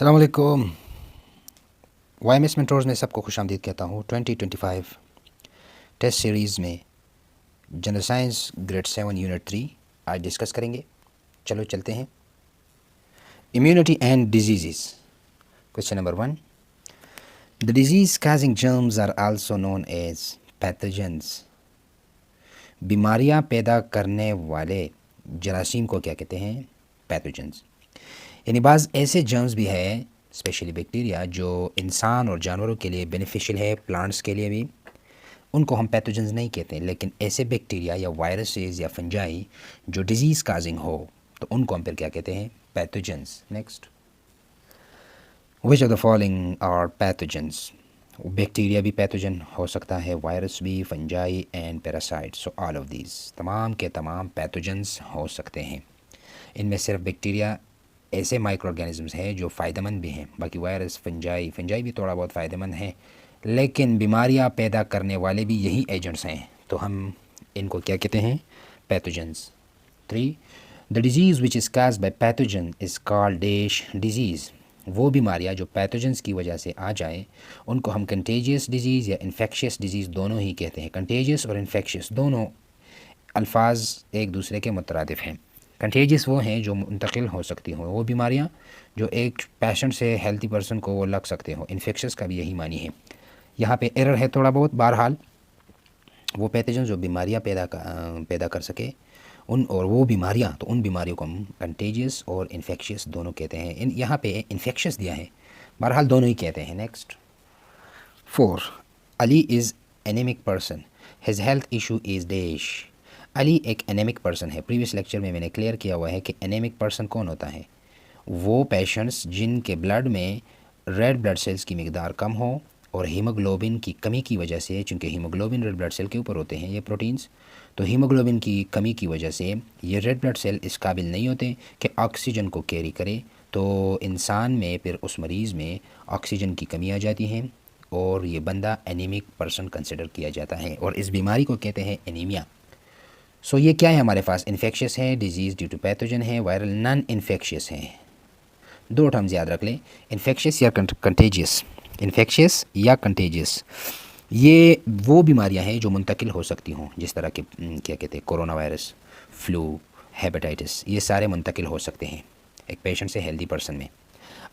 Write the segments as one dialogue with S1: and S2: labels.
S1: अस्सलाम वालेकुम। YMS mentors में सबको खुशामदीद कहता हूँ। 2025 टेस्ट सीरीज़ में जनरल साइंस ग्रेड 7 यूनिट 3 आज डिस्कस करेंगे। चलो चलते हैं। Immunity and disease. Question number 1, the disease causing germs are also known as pathogens. बीमारियाँ पैदा करने वाले जरासीम को क्या कहते हैं? पैथोजेंस। यानी बाज़ ऐसे जर्म्स भी है, स्पेशली बैक्टीरिया, जो इंसान और जानवरों के लिए बेनिफिशियल है, प्लांट्स के लिए भी, उनको हम पैथोजेंस नहीं कहते हैं। लेकिन ऐसे बैक्टीरिया या वायरसेस या फंजाई जो डिजीज़ काजिंग हो तो उनको हम फिर क्या कहते हैं? Pathogens. Next, which of the following are pathogens? Bacteria भी पैथोजन हो सकता है, वायरस भी, fungi and parasite. So all of these, तमाम के तमाम पैथोजेंस हो सकते हैं। इनमें सिर्फ बैक्टीरिया ऐसे माइक्रो ऑर्गेनिज़म्स हैं जो फ़ायदेमंद भी हैं। बाकी वायरस, फंजाई भी थोड़ा बहुत फ़ायदेमंद हैं, लेकिन बीमारियां पैदा करने वाले भी यही एजेंट्स हैं, तो हम इनको क्या कहते हैं? Pathogens. 3, the disease which is caused by pathogen is called dash disease. वो बीमारियां जो पैथोजेंस की वजह से आ जाएं उनको हम कंटेजियस डिजीज़ या इन्फेक्शियस डिजीज़ दोनों ही कहते हैं। कंटेजियस और इन्फेक्शियस दोनों अल्फाज एक दूसरे के मुतरादिफ हैं। कंटेजियस वो हैं जो मुंतकिल हो सकती हों, वो बीमारियां जो एक पेशेंट से हेल्थी पर्सन को वो लग सकते हो। इन्फेक्शियस का भी यही मानी है। यहाँ पे एरर है थोड़ा बहुत। बहरहाल वो पैथोजन जो बीमारियां पैदा कर सके उन, और वो बीमारियां, तो उन बीमारियों को हम कंटेजियस और इन्फेक्शियस दोनों कहते हैं। यहाँ पे इन्फेक्शियस दिया है, बहरहाल दोनों ही कहते हैं। Next, 4, Ali is anaemic person, his health issue is dash. Ali एक एनेमिक पर्सन है। प्रीवियस लेक्चर में मैंने क्लियर किया हुआ है कि एनेमिक पर्सन कौन होता है? वो पेशेंट्स जिनके ब्लड में रेड ब्लड सेल्स की मिकदार कम हो और हीमोग्लोबिन की कमी की वजह से, चूँकि हीमोग्लोबिन रेड ब्लड सेल के ऊपर होते हैं ये प्रोटीन्स, तो हीमोग्लोबिन की कमी की वजह से ये रेड ब्लड सेल इस काबिल नहीं होते कि ऑक्सीजन को कैरी करे, तो इंसान में फिर उस मरीज़ में ऑक्सीजन की कमी आ जाती है और ये बंदा एनीमिक पर्सन कंसिडर किया जाता है, और इस बीमारी को कहते हैं एनीमिया। सो ये क्या है हमारे पास? इन्फेक्शियस है, डिजीज़ ड्यू टू पैथोजन है, वायरल नॉन इन्फेक्शियस है। दो टर्म्स याद रख लें, इन्फेक्शियस या कंटेजियस। इन्फेक्शियस या कंटेजियस, ये वो बीमारियां हैं जो मुंतकिल हो सकती हों, जिस तरह के क्या कहते हैं, कोरोना वायरस, फ्लू, हेपेटाइटिस, ये सारे मुंतकिल हो सकते हैं एक पेशेंट से हेल्दी पर्सन में।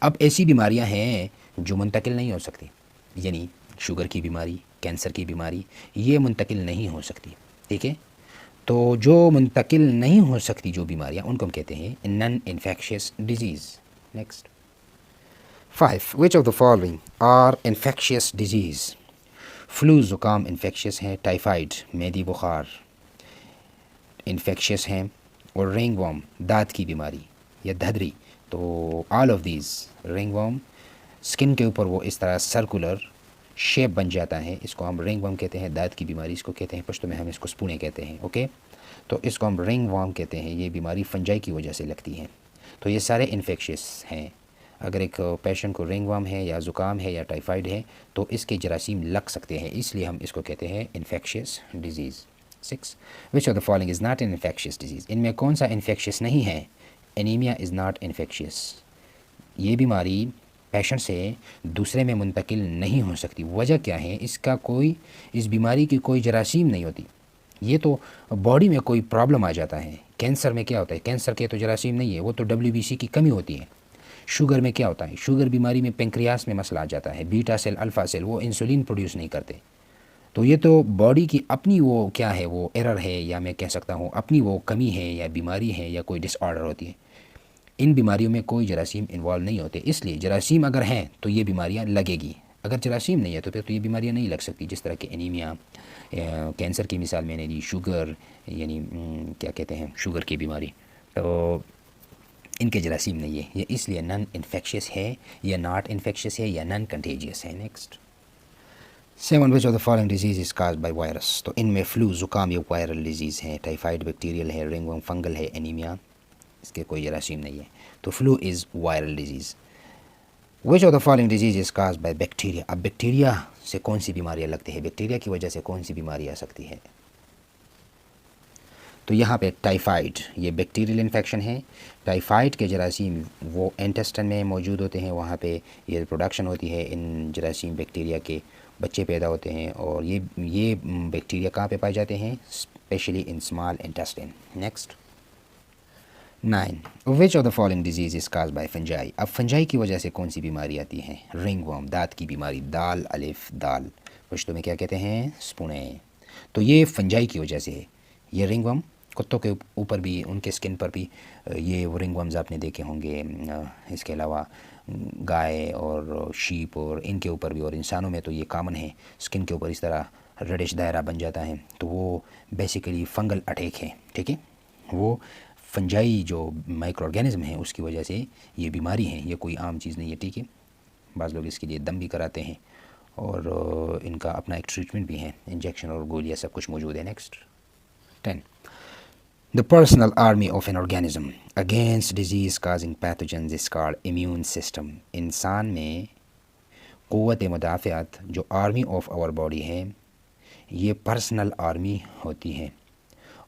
S1: अब ऐसी बीमारियां हैं जो मुंतकिल नहीं हो सकती, यानी शुगर की बीमारी, कैंसर की बीमारी, ये मुंतकिल नहीं हो सकती। ठीक है, तो जो मुंतकिल नहीं हो सकती जो बीमारियां, उनको हम कहते हैं non infectious disease. Next, 5, which of the following are infectious disease? Flu ज़ुकाम इन्फेक्शियस है, टाइफाइड मेदी बुखार इन्फेक्शियस हैं, और रिंगवर्म दांत की बीमारी या धदरी। तो all of these, ringworm skin के ऊपर वो इस तरह सर्कुलर शेप बन जाता है, इसको हम रिंगवर्म कहते हैं। दांत की बीमारी इसको कहते हैं, पश्तो में हम इसको स्पूने कहते हैं। ओके, तो इसको हम रिंगवर्म कहते हैं। ये बीमारी फंजाई की वजह से लगती है। तो ये सारे इन्फेक्शियस हैं। अगर एक पेशेंट को रिंगवर्म है या ज़ुकाम है या टाइफाइड है तो इसके जरासीम लग सकते हैं, इसलिए हम इसको कहते हैं infectious disease. 6, which of the following is not an infectious disease? इनमें कौन सा इन्फेक्शियस नहीं है? Anaemia is not infectious. ये बीमारी पेशेंट से दूसरे में मुंतकिल नहीं हो सकती। वजह क्या है? इस बीमारी की कोई जरासीम नहीं होती। ये तो बॉडी में कोई प्रॉब्लम आ जाता है। कैंसर में क्या होता है? कैंसर के तो जरासीम नहीं है, वो तो WBC की कमी होती है। शुगर में क्या होता है? शुगर बीमारी में पेंक्रियास में मसला आ जाता है। बीटा सेल, अल्फ़ा सेल वो इंसुलिन प्रोड्यूस नहीं करते। तो ये तो बॉडी की अपनी वो क्या है, वो एरर है, या मैं कह सकता हूँ अपनी वो कमी है या बीमारी है या कोई डिसऑर्डर होती है। इन बीमारियों में कोई जरासीम इन्वॉल्व नहीं होते, इसलिए जरासीम अगर हैं तो ये बीमारियाँ लगेगी। अगर जरासीम नहीं है तो फिर तो ये बीमारियाँ नहीं लग सकती, जिस तरह के एनीमिया, कैंसर की मिसाल मैंने दी, शुगर यानी क्या कहते हैं, शुगर की बीमारी, तो इनके जरासीम नहीं है ये, इसलिए नॉन इन्फेक्शियस है या नॉट इन्फेक्शियस है या नॉन कंटेजियस है। Next, 7, which of the following disease is caused by virus? तो इनमें फ्लू ज़ुकाम ये वायरल डिजीज़ है, टाइफाइड बैक्टीरियल है, रिंगवर्म फंगल है, एनीमिया इसके कोई जरासीम नहीं है। तो flu is viral disease. Which of the following disease is caused by bacteria? अब बैक्टीरिया से कौन सी बीमारियाँ लगती है? बैक्टीरिया की वजह से कौन सी बीमारी आ सकती है? तो यहाँ पे टाइफाइड ये बैक्टीरियल इन्फेक्शन है। टाइफाइड के जरासीम वो इंटेस्टाइन में मौजूद होते हैं, वहाँ पे ये प्रोडक्शन होती है इन जरासीम बैक्टीरिया के, बच्चे पैदा होते हैं और ये बैक्टीरिया कहाँ पे पाए जाते हैं, specially in small intestine. Next 9 which of the following disease is cause by fungi. अब फंजाई की वजह से कौन सी बीमारी आती है, रिंगवर्म दांत की बीमारी, दाल अलिफ दाल, पश्तो में क्या कहते हैं, स्पुने। तो ये फंजाई की वजह से है। ये रिंगवर्म कुत्तों के ऊपर भी, उनके स्किन पर भी ये रिंगवर्म्स आपने देखे होंगे। इसके अलावा गाय और शीप और इनके ऊपर भी, और इंसानों में तो ये कॉमन है, स्किन के ऊपर इस तरह रेडिश दायरा बन जाता है। तो वो बेसिकली फंगल अटैक है, ठीक है। वो फंजाई जो माइक्रो ऑर्गेनिज्म है उसकी वजह से ये बीमारी है, ये कोई आम चीज़ नहीं है, ठीक है। बाज़ लोग इसके लिए दम भी कराते हैं और इनका अपना एक ट्रीटमेंट भी है, इंजेक्शन और गोलियाँ सब कुछ मौजूद है। Next 10 the personal army of an organism against disease causing pathogens is called immune system. इंसान में क़ुव्वत मुदाफ़ियत जो आर्मी ऑफ आवर बॉडी है ये पर्सनल आर्मी होती है,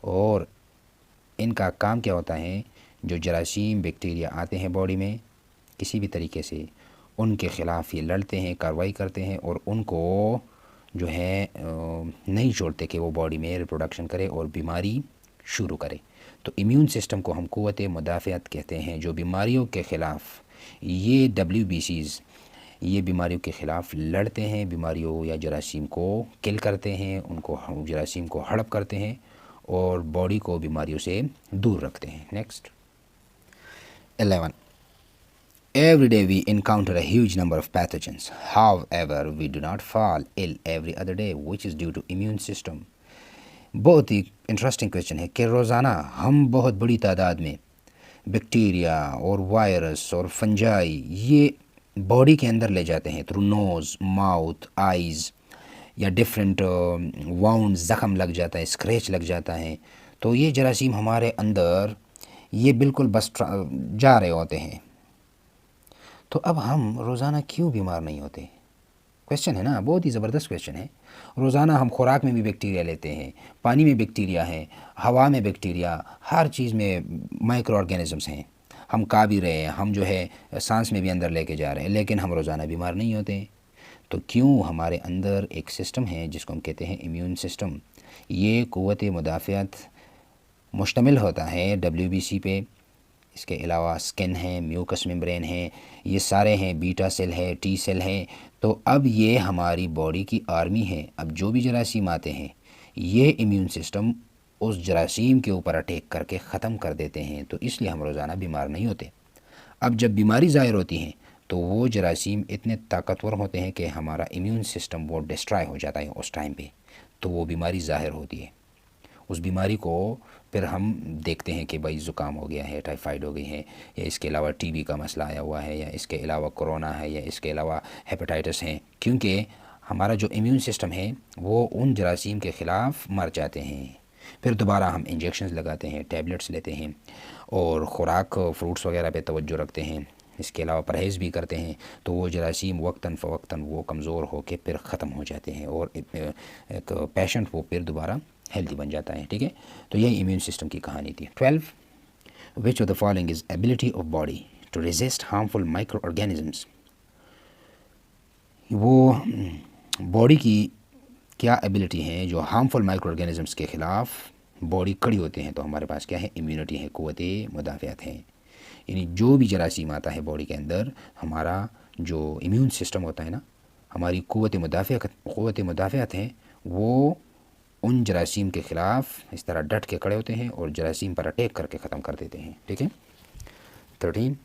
S1: और इनका काम क्या होता है, जो जरासीम बैक्टीरिया आते हैं बॉडी में किसी भी तरीके से, उनके ख़िलाफ़ ये लड़ते हैं, कार्रवाई करते हैं और उनको जो है नहीं छोड़ते कि वो बॉडी में रिप्रोडक्शन करे और बीमारी शुरू करे। तो इम्यून सिस्टम को हम क़ुव्वत मुदाफ़ियत कहते हैं, जो बीमारियों के ख़िलाफ़ ये WBCs ये बीमारियों के ख़िलाफ़ लड़ते हैं, बीमारियों या जरासीम को किल करते हैं, उनको जरासीम को हड़प करते हैं और बॉडी को बीमारियों से दूर रखते हैं। Next 11 Every day we encounter a huge number of pathogens. However, we do not fall ill every other day, which is due to immune system. बहुत ही इंटरेस्टिंग क्वेश्चन है कि रोज़ाना हम बहुत बड़ी तादाद में बैक्टीरिया और वायरस और फंजाई ये बॉडी के अंदर ले जाते हैं थ्रू नोज़, माउथ, आइज़, या डिफरेंट वाउंड, ज़ख़म लग जाता है, स्क्रैच लग जाता है। तो ये जरासीम हमारे अंदर ये बिल्कुल बस जा रहे होते हैं। तो अब हम रोज़ाना क्यों बीमार नहीं होते, क्वेश्चन है ना, बहुत ही ज़बरदस्त क्वेश्चन है। रोज़ाना हम खुराक में भी बैक्टीरिया लेते हैं, पानी में बैक्टीरिया है, हवा में बैक्टीरिया, हर चीज़ में माइक्रो ऑर्गेनिजम्स हैं। हम खा भी रहे हैं, हम जो है सांस में भी अंदर लेके जा रहे हैं, लेकिन हम रोज़ाना बीमार नहीं होते। तो क्यों, हमारे अंदर एक सिस्टम है जिसको हम कहते हैं इम्यून सिस्टम। ये क़ुव्वत मुदाफ़ियत मुश्तमिल होता है WBC पे। इसके अलावा स्किन है, म्यूकस मेम्ब्रेन है, ये सारे हैं, बीटा सेल है, T सेल है। तो अब ये हमारी बॉडी की आर्मी है। अब जो भी जरासीम आते हैं ये इम्यून सिस्टम उस जरासीम के ऊपर अटैक करके ख़त्म कर देते हैं, तो इसलिए हम रोज़ाना बीमार नहीं होते। अब जब बीमारी ज़ाहिर होती है तो वो जरासीम इतने ताकतवर होते हैं कि हमारा इम्यून सिस्टम वो डिस्ट्रॉय हो जाता है उस टाइम पे, तो वो बीमारी ज़ाहिर होती है। उस बीमारी को फिर हम देखते हैं कि भाई ज़ुकाम हो गया है, टाइफाइड हो गई है, या इसके अलावा TB का मसला आया हुआ है, या इसके अलावा कोरोना है, या इसके अलावा हेपेटाइटिस है, क्योंकि हमारा जो इम्यून सिस्टम है वो उन जरासीम के ख़िलाफ़ मर जाते हैं। फिर दोबारा हम इंजेक्शंस लगाते हैं, टैबलेट्स लेते हैं और ख़ुराक फ्रूट्स वगैरह पे तवज्जो रखते हैं, इसके अलावा परहेज़ भी करते हैं। तो वो जरासीम वक्तन फ़वक्तन वो कमज़ोर हो के फिर ख़त्म हो जाते हैं और एक पेशेंट वो फिर दोबारा हेल्दी बन जाता है, ठीक है। तो यही इम्यून सिस्टम की कहानी थी। 12 which of the following is ability of body to resist harmful microorganisms. वो बॉडी की क्या एबिलिटी है जो हार्मफुल माइक्रो ऑर्गेनिजम्स के ख़िलाफ़ बॉडी कड़ी होते हैं। तो हमारे पास क्या है, इम्यूनिटी है, क़ुव्वत मुदाफ़ियत है। यानी जो भी जरासीम आता है बॉडी के अंदर, हमारा जो इम्यून सिस्टम होता है ना, हमारी क़ुव्वत मुदाफ़ियत है, वो उन जरासीम के ख़िलाफ़ इस तरह डट के खड़े होते हैं और जरासीम पर अटैक करके ख़त्म कर देते हैं, ठीक है। 13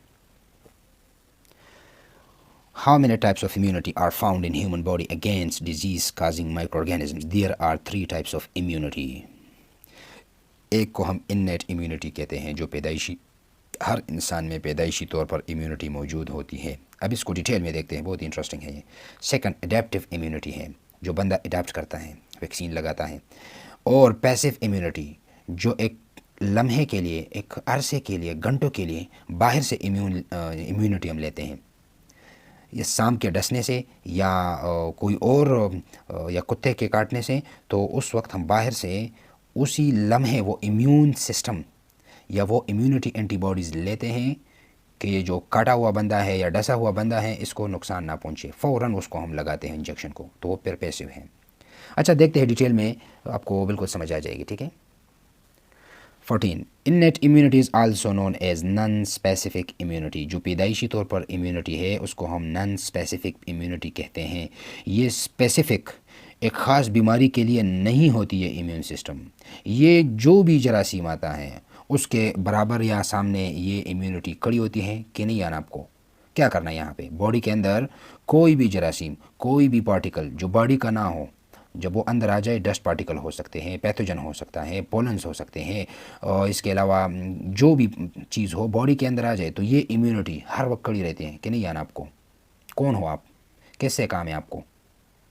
S1: How many types of immunity are found in human body against disease-causing microorganisms? There are 3 types of immunity. एक को हम innate immunity कहते हैं, जो पैदाइशी, हर इंसान में पैदाइशी तौर पर इम्यूनिटी मौजूद होती है। अब इसको डिटेल में देखते हैं, बहुत इंटरेस्टिंग है ये। सेकंड एडेप्टिव इम्यूनिटी है, जो बंदा अडेप्ट करता है, वैक्सीन लगाता है। और पैसिव इम्यूनिटी, जो एक लम्हे के लिए, एक अरसे के लिए, घंटों के लिए बाहर से इम्यूनिटी हम लेते हैं, ये सांप के डसने से या कोई और या कुत्ते के काटने से। तो उस वक्त हम बाहर से उसी लम्हे वो इम्यून सिस्टम या वो इम्यूनिटी एंटीबॉडीज़ लेते हैं कि ये जो काटा हुआ बंदा है या डसा हुआ बंदा है इसको नुकसान ना पहुंचे, फ़ौरन उसको हम लगाते हैं इंजेक्शन को, तो वो परपेसिव है। अच्छा देखते हैं डिटेल में, आपको बिल्कुल समझ आ जाएगी, ठीक है। 14 innate immunity is also known as non specific immunity. जो पैदाइशी तौर पर इम्यूनिटी है उसको हम नॉन स्पेसिफिक इम्यूनिटी कहते हैं। ये स्पेसिफिक एक ख़ास बीमारी के लिए नहीं होती है इम्यून सिस्टम, ये जो भी जरासीम आता है उसके बराबर या सामने ये इम्यूनिटी खड़ी होती है कि नहीं। यानी आपको क्या करना है, यहाँ पे बॉडी के अंदर कोई भी जरासीम, कोई भी पार्टिकल जो बॉडी का ना हो, जब वो अंदर आ जाए, डस्ट पार्टिकल हो सकते हैं, पैथोजन हो सकता है, पोलन्स हो सकते हैं, और इसके अलावा जो भी चीज़ हो बॉडी के अंदर आ जाए तो ये इम्यूनिटी हर वक्त खड़ी रहती है कि नहीं। यानी आपको कौन हो आप, कैसे काम है आपको,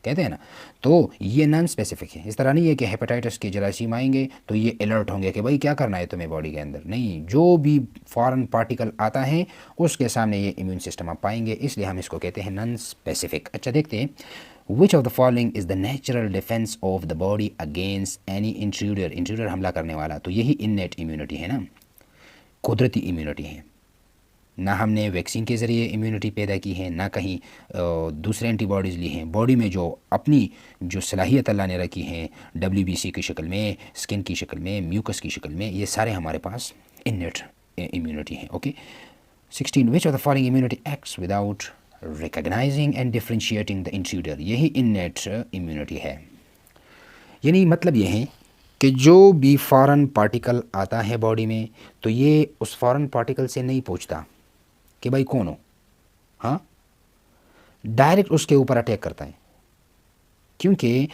S1: कहते हैं ना। तो ये नॉन स्पेसिफिक है। इस तरह नहीं है कि हेपेटाइटिस के जरासीम आएंगे तो ये अलर्ट होंगे कि भाई क्या करना है तुम्हें बॉडी के अंदर, नहीं, जो भी फॉरेन पार्टिकल आता है उसके सामने ये इम्यून सिस्टम आप पाएंगे, इसलिए हम इसको कहते हैं नॉन स्पेसिफिक। अच्छा देखते हैं, विच of the following is the natural defence of the body against any intruder. Intruder हमला करने वाला, तो यही इननेट इम्यूनिटी है ना, कुदरती इम्यूनिटी है। ना हमने वैक्सीन के ज़रिए इम्यूनिटी पैदा की है, ना कहीं दूसरे एंटीबॉडीज़ ली हैं। बॉडी में जो अपनी जो सलाहियत अल्लाह ने रखी हैं, WBC की शक्ल में, स्किन की शक्ल में, म्यूकस की शक्ल में, ये सारे हमारे पास इननेट इम्यूनिटी हैं। Okay 16 which of the following immunity acts without recognising and differentiating the intruder. यही इननेट इम्यूनिटी है। यानी मतलब ये है कि जो भी फॉरेन पार्टिकल आता है बॉडी में तो ये उस फॉरेन पार्टिकल से नहीं पूछता कि भाई कौन हो, हाँ, डायरेक्ट उसके ऊपर अटैक करता है, क्योंकि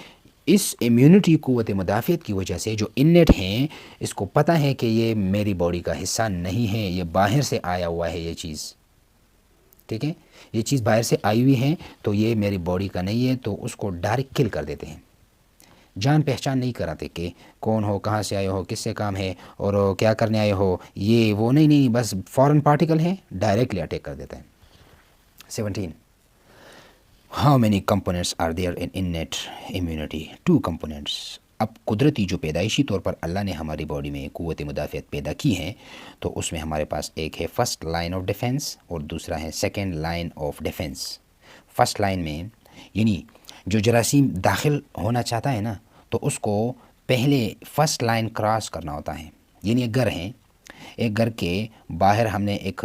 S1: इस इम्यूनिटी क़ुव्वत मुदाफ़ियत की वजह से जो इननेट हैं इसको पता है कि ये मेरी बॉडी का हिस्सा नहीं है, ये बाहर से आया हुआ है ये चीज़, ठीक है, ये चीज़ बाहर से आई हुई है तो ये मेरी बॉडी का नहीं है, तो उसको डायरेक्ट किल कर देते हैं। जान पहचान नहीं कराते कि कौन हो, कहाँ से आए हो, किससे काम है और क्या करने आए हो, ये वो नहीं, बस फॉरेन पार्टिकल है, डायरेक्टली अटैक कर देता है। 17 how many components are there in innate immunity. 2 components. अब कुदरती जो पैदाइशी तौर पर अल्लाह ने हमारी बॉडी में क़ुव्वत मुदाफ़ियत पैदा की है तो उसमें हमारे पास एक है फर्स्ट लाइन ऑफ डिफेंस और दूसरा है second line of defence. First line में यानी जो जरासीम दाखिल होना चाहता है ना तो उसको पहले फ़र्स्ट लाइन क्रॉस करना होता है। यानी एक घर है, एक घर के बाहर हमने एक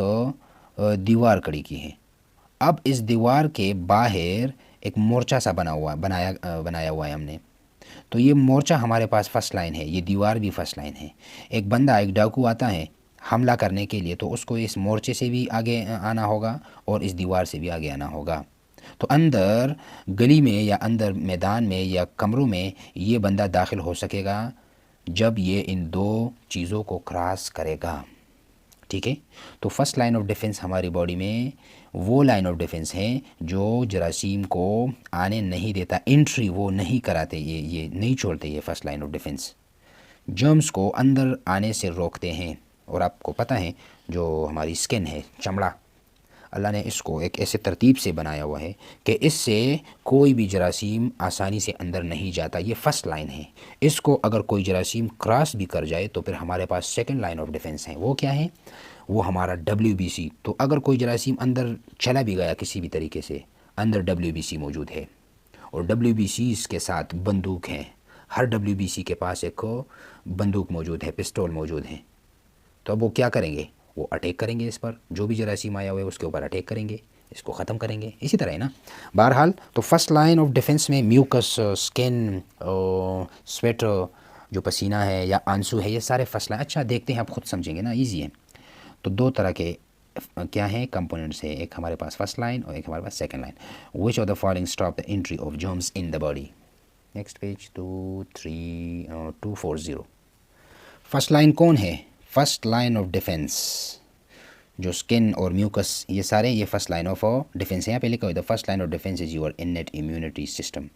S1: दीवार खड़ी की है। अब इस दीवार के बाहर एक मोर्चा सा बनाया हुआ है हमने, तो ये मोर्चा हमारे पास फ़र्स्ट लाइन है, ये दीवार भी फ़र्स्ट लाइन है। एक बंदा, एक डाकू आता है हमला करने के लिए तो उसको इस मोर्चे से भी आगे आना होगा और इस दीवार से भी आगे आना होगा। तो अंदर गली में या अंदर मैदान में या कमरों में ये बंदा दाखिल हो सकेगा जब ये इन 2 चीज़ों को क्रॉस करेगा, ठीक है। तो फर्स्ट लाइन ऑफ डिफेंस हमारी बॉडी में वो लाइन ऑफ डिफेंस है जो जरासीम को आने नहीं देता, एंट्री वो नहीं कराते, ये नहीं छोड़ते। ये first line of defence germs को अंदर आने से रोकते हैं। और आपको पता है जो हमारी स्किन है, चमड़ा, अल्लाह ने इसको एक ऐसे तरतीब से बनाया हुआ है कि इससे कोई भी जरासीम आसानी से अंदर नहीं जाता। ये फर्स्ट लाइन है, इसको अगर कोई जरासीम क्रॉस भी कर जाए तो फिर हमारे पास सेकंड लाइन ऑफ डिफेंस है। वो क्या है? वो हमारा WBC। तो अगर कोई जरासीम अंदर चला भी गया किसी भी तरीके से, अंदर WBC मौजूद है और WBC के साथ बंदूक है। हर WBC के पास एक बंदूक मौजूद है, पिस्तौल मौजूद है। तो अब वो क्या करेंगे? वो अटैक करेंगे इस पर, जो भी जरासीम आया हुआ है उसके ऊपर अटैक करेंगे, इसको ख़त्म करेंगे। इसी तरह है ना। बहरहाल तो फर्स्ट लाइन ऑफ डिफेंस में म्यूकस, स्किन, स्वेट, जो पसीना है या आंसू है, ये सारे फर्स्ट लाइन। अच्छा देखते हैं, आप खुद समझेंगे ना, ईजी है। तो 2 तरह के क्या है कंपोनेंट्स है, एक हमारे पास फर्स्ट लाइन और एक हमारे पास second line. Which of the following stop the entry of germs in the body. Next page 240। First line कौन है? फर्स्ट लाइन ऑफ डिफेंस जो स्किन और म्यूकस, ये सारे ये फर्स्ट लाइन ऑफ डिफेंस है। यहाँ पे लिखा हुआ है the first line of defence is your innate immunity system.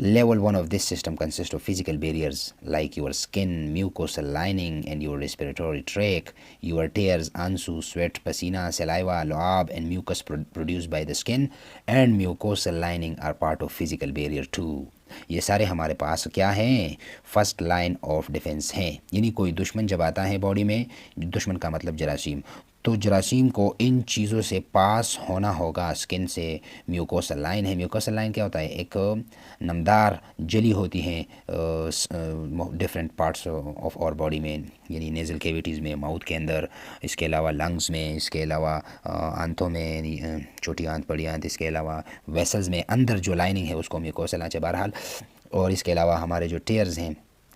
S1: Level 1 of this system consist of physical barriers like your skin, mucosal lining and your respiratory tract, your tears, आंसू, sweat, पसीना, saliva, लुआब and mucus produced by the skin and mucosal lining are part of physical barrier too. ये सारे हमारे पास क्या हैं, first line of defence हैं। यानी कोई दुश्मन जब आता है बॉडी में, दुश्मन का मतलब जरासीम, तो जरासीम को इन चीज़ों से पास होना होगा। स्किन से म्यूकोसल लाइन है, म्यूकोसल लाइन क्या होता है, एक नमदार जली होती है डिफरेंट पार्ट्स ऑफ और बॉडी में, यानी नेज़ल कैविटीज़ में, माउथ के अंदर, इसके अलावा लंग्स में, इसके अलावा आंतों में, छोटी आंत बड़ी आंत, इसके अलावा वेसल्स में अंदर जो लाइनिंग है उसको म्यूकोसल लाइन है बहरहाल। और इसके अलावा हमारे जो टेयर्स हैं,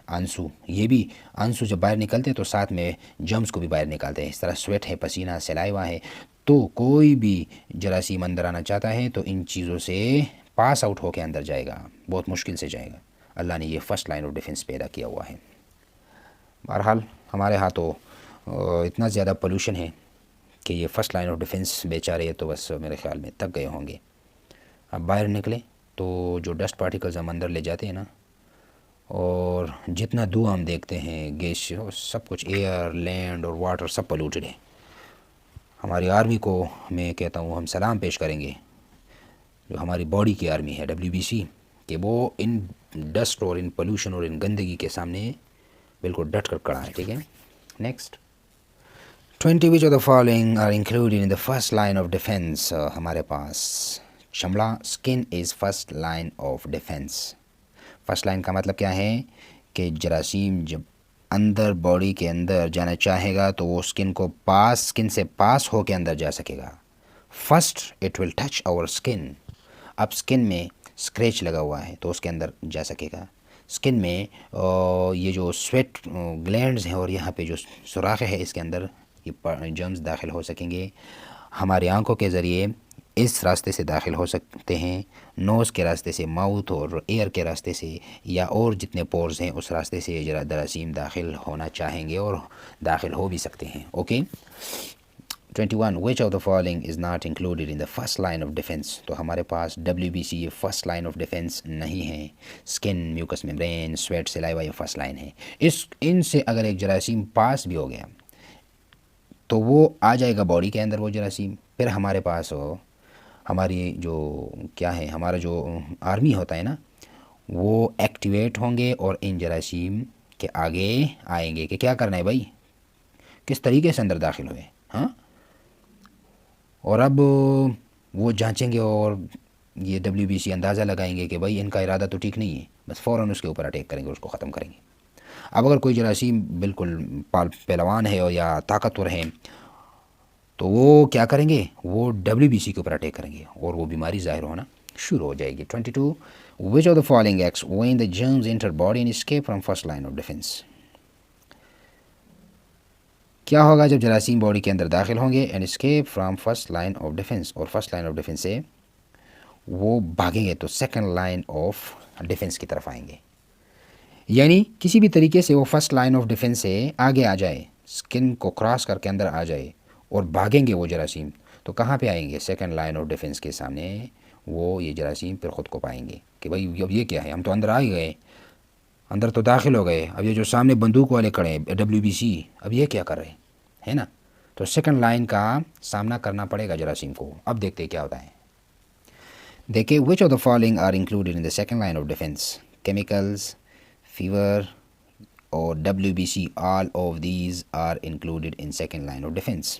S1: आंसू, ये भी आंसू जब बाहर निकलते हैं तो साथ में जर्म्स को भी बाहर निकालते हैं। इस तरह स्वेट है, पसीना, सलाइवा है। तो कोई भी जरासीम अंदर आना चाहता है तो इन चीज़ों से पास आउट होकर अंदर जाएगा, बहुत मुश्किल से जाएगा। अल्लाह ने ये फ़र्स्ट लाइन ऑफ डिफेंस पैदा किया हुआ है। बहरहाल हमारे यहाँ तो इतना ज़्यादा पोल्यूशन है कि ये फ़र्स्ट लाइन ऑफ डिफेंस बेचारे तो बस मेरे ख़्याल में थक गए होंगे। अब बाहर निकले तो जो डस्ट पार्टिकल्स हम अंदर ले जाते हैं ना, और जितना धुआं हम देखते हैं, गैस, सब कुछ, एयर, लैंड और वाटर सब पोल्यूटेड है। हमारी आर्मी को मैं कहता हूँ हम सलाम पेश करेंगे, जो हमारी बॉडी की आर्मी है WBC, कि वो इन डस्ट और इन पोल्यूशन और इन गंदगी के सामने बिल्कुल डट कर खड़ा है। ठीक है, next 20 which of the following are included in the first line of defence. हमारे पास चमड़ा, skin is first line of defence. First line का मतलब क्या है कि जरासीम जब अंदर बॉडी के अंदर जाना चाहेगा तो वो स्किन से पास होके अंदर जा सकेगा। First it will touch our skin. अब स्किन में स्क्रैच लगा हुआ है तो उसके अंदर जा सकेगा। स्किन में ये जो स्वेट ग्लैंड्स हैं और यहाँ पे जो सुराख है इसके अंदर ये जर्म्स दाखिल हो सकेंगे। हमारी आंखों के ज़रिए इस रास्ते से दाखिल हो सकते हैं, नोज़ के रास्ते से, माउथ और एयर के रास्ते से, या और जितने पोर्स हैं उस रास्ते से जरासीम दाखिल होना चाहेंगे और दाखिल हो भी सकते हैं। Okay, 21 which of the following is not included in the first line of defence. तो हमारे पास WBC ये फर्स्ट लाइन ऑफ डिफेंस नहीं है। Skin, mucus membrane, sweat, saliva ये फर्स्ट लाइन है। इनसे अगर एक जरासीम पास भी हो गया तो वो आ जाएगा बॉडी के अंदर वो जरासीम। फिर हमारे पास हमारी जो क्या है, हमारा जो आर्मी होता है ना, वो एक्टिवेट होंगे और इन जरासीम के आगे आएंगे कि क्या करना है भाई, किस तरीके से अंदर दाखिल हुए। हाँ, और अब वो जांचेंगे और ये WBC अंदाज़ा लगाएंगे कि भाई इनका इरादा तो ठीक नहीं है, बस फ़ौरन उसके ऊपर अटैक करेंगे, उसको ख़त्म करेंगे। अब अगर कोई जरासीम बिल्कुल पहलवान है और या ताकतवर है तो वो क्या करेंगे, वो WBC के ऊपर अटैक करेंगे और वो बीमारी ज़ाहिर होना शुरू हो जाएगी। 22 विच of the following acts when the germs enter body and escape from first line of defence. क्या होगा जब जरासीम बॉडी के अंदर दाखिल होंगे and escape from first line of defence, और फर्स्ट लाइन ऑफ डिफेंस से वो भागेंगे तो सेकंड लाइन ऑफ डिफेंस की तरफ आएंगे। यानी किसी भी तरीके से वो फर्स्ट लाइन ऑफ डिफेंस से आगे आ जाए, स्किन को क्रॉस करके अंदर आ जाए और भागेंगे वो जरासीम, तो कहाँ पे आएंगे, सेकंड लाइन ऑफ डिफेंस के सामने वो ये जरासीम फिर ख़ुद को पाएंगे कि भाई अब ये क्या है, हम तो अंदर आ ही गए, अंदर तो दाखिल हो गए, अब ये जो सामने बंदूक वाले खड़े हैं WBC, अब ये क्या कर रहे हैं ना। तो सेकंड लाइन का सामना करना पड़ेगा जरासीम को। अब देखते क्या होता है। देखिए, which of the following are included in the second line of defence. Chemicals, fever और WBC, all of these are included in second line of defence.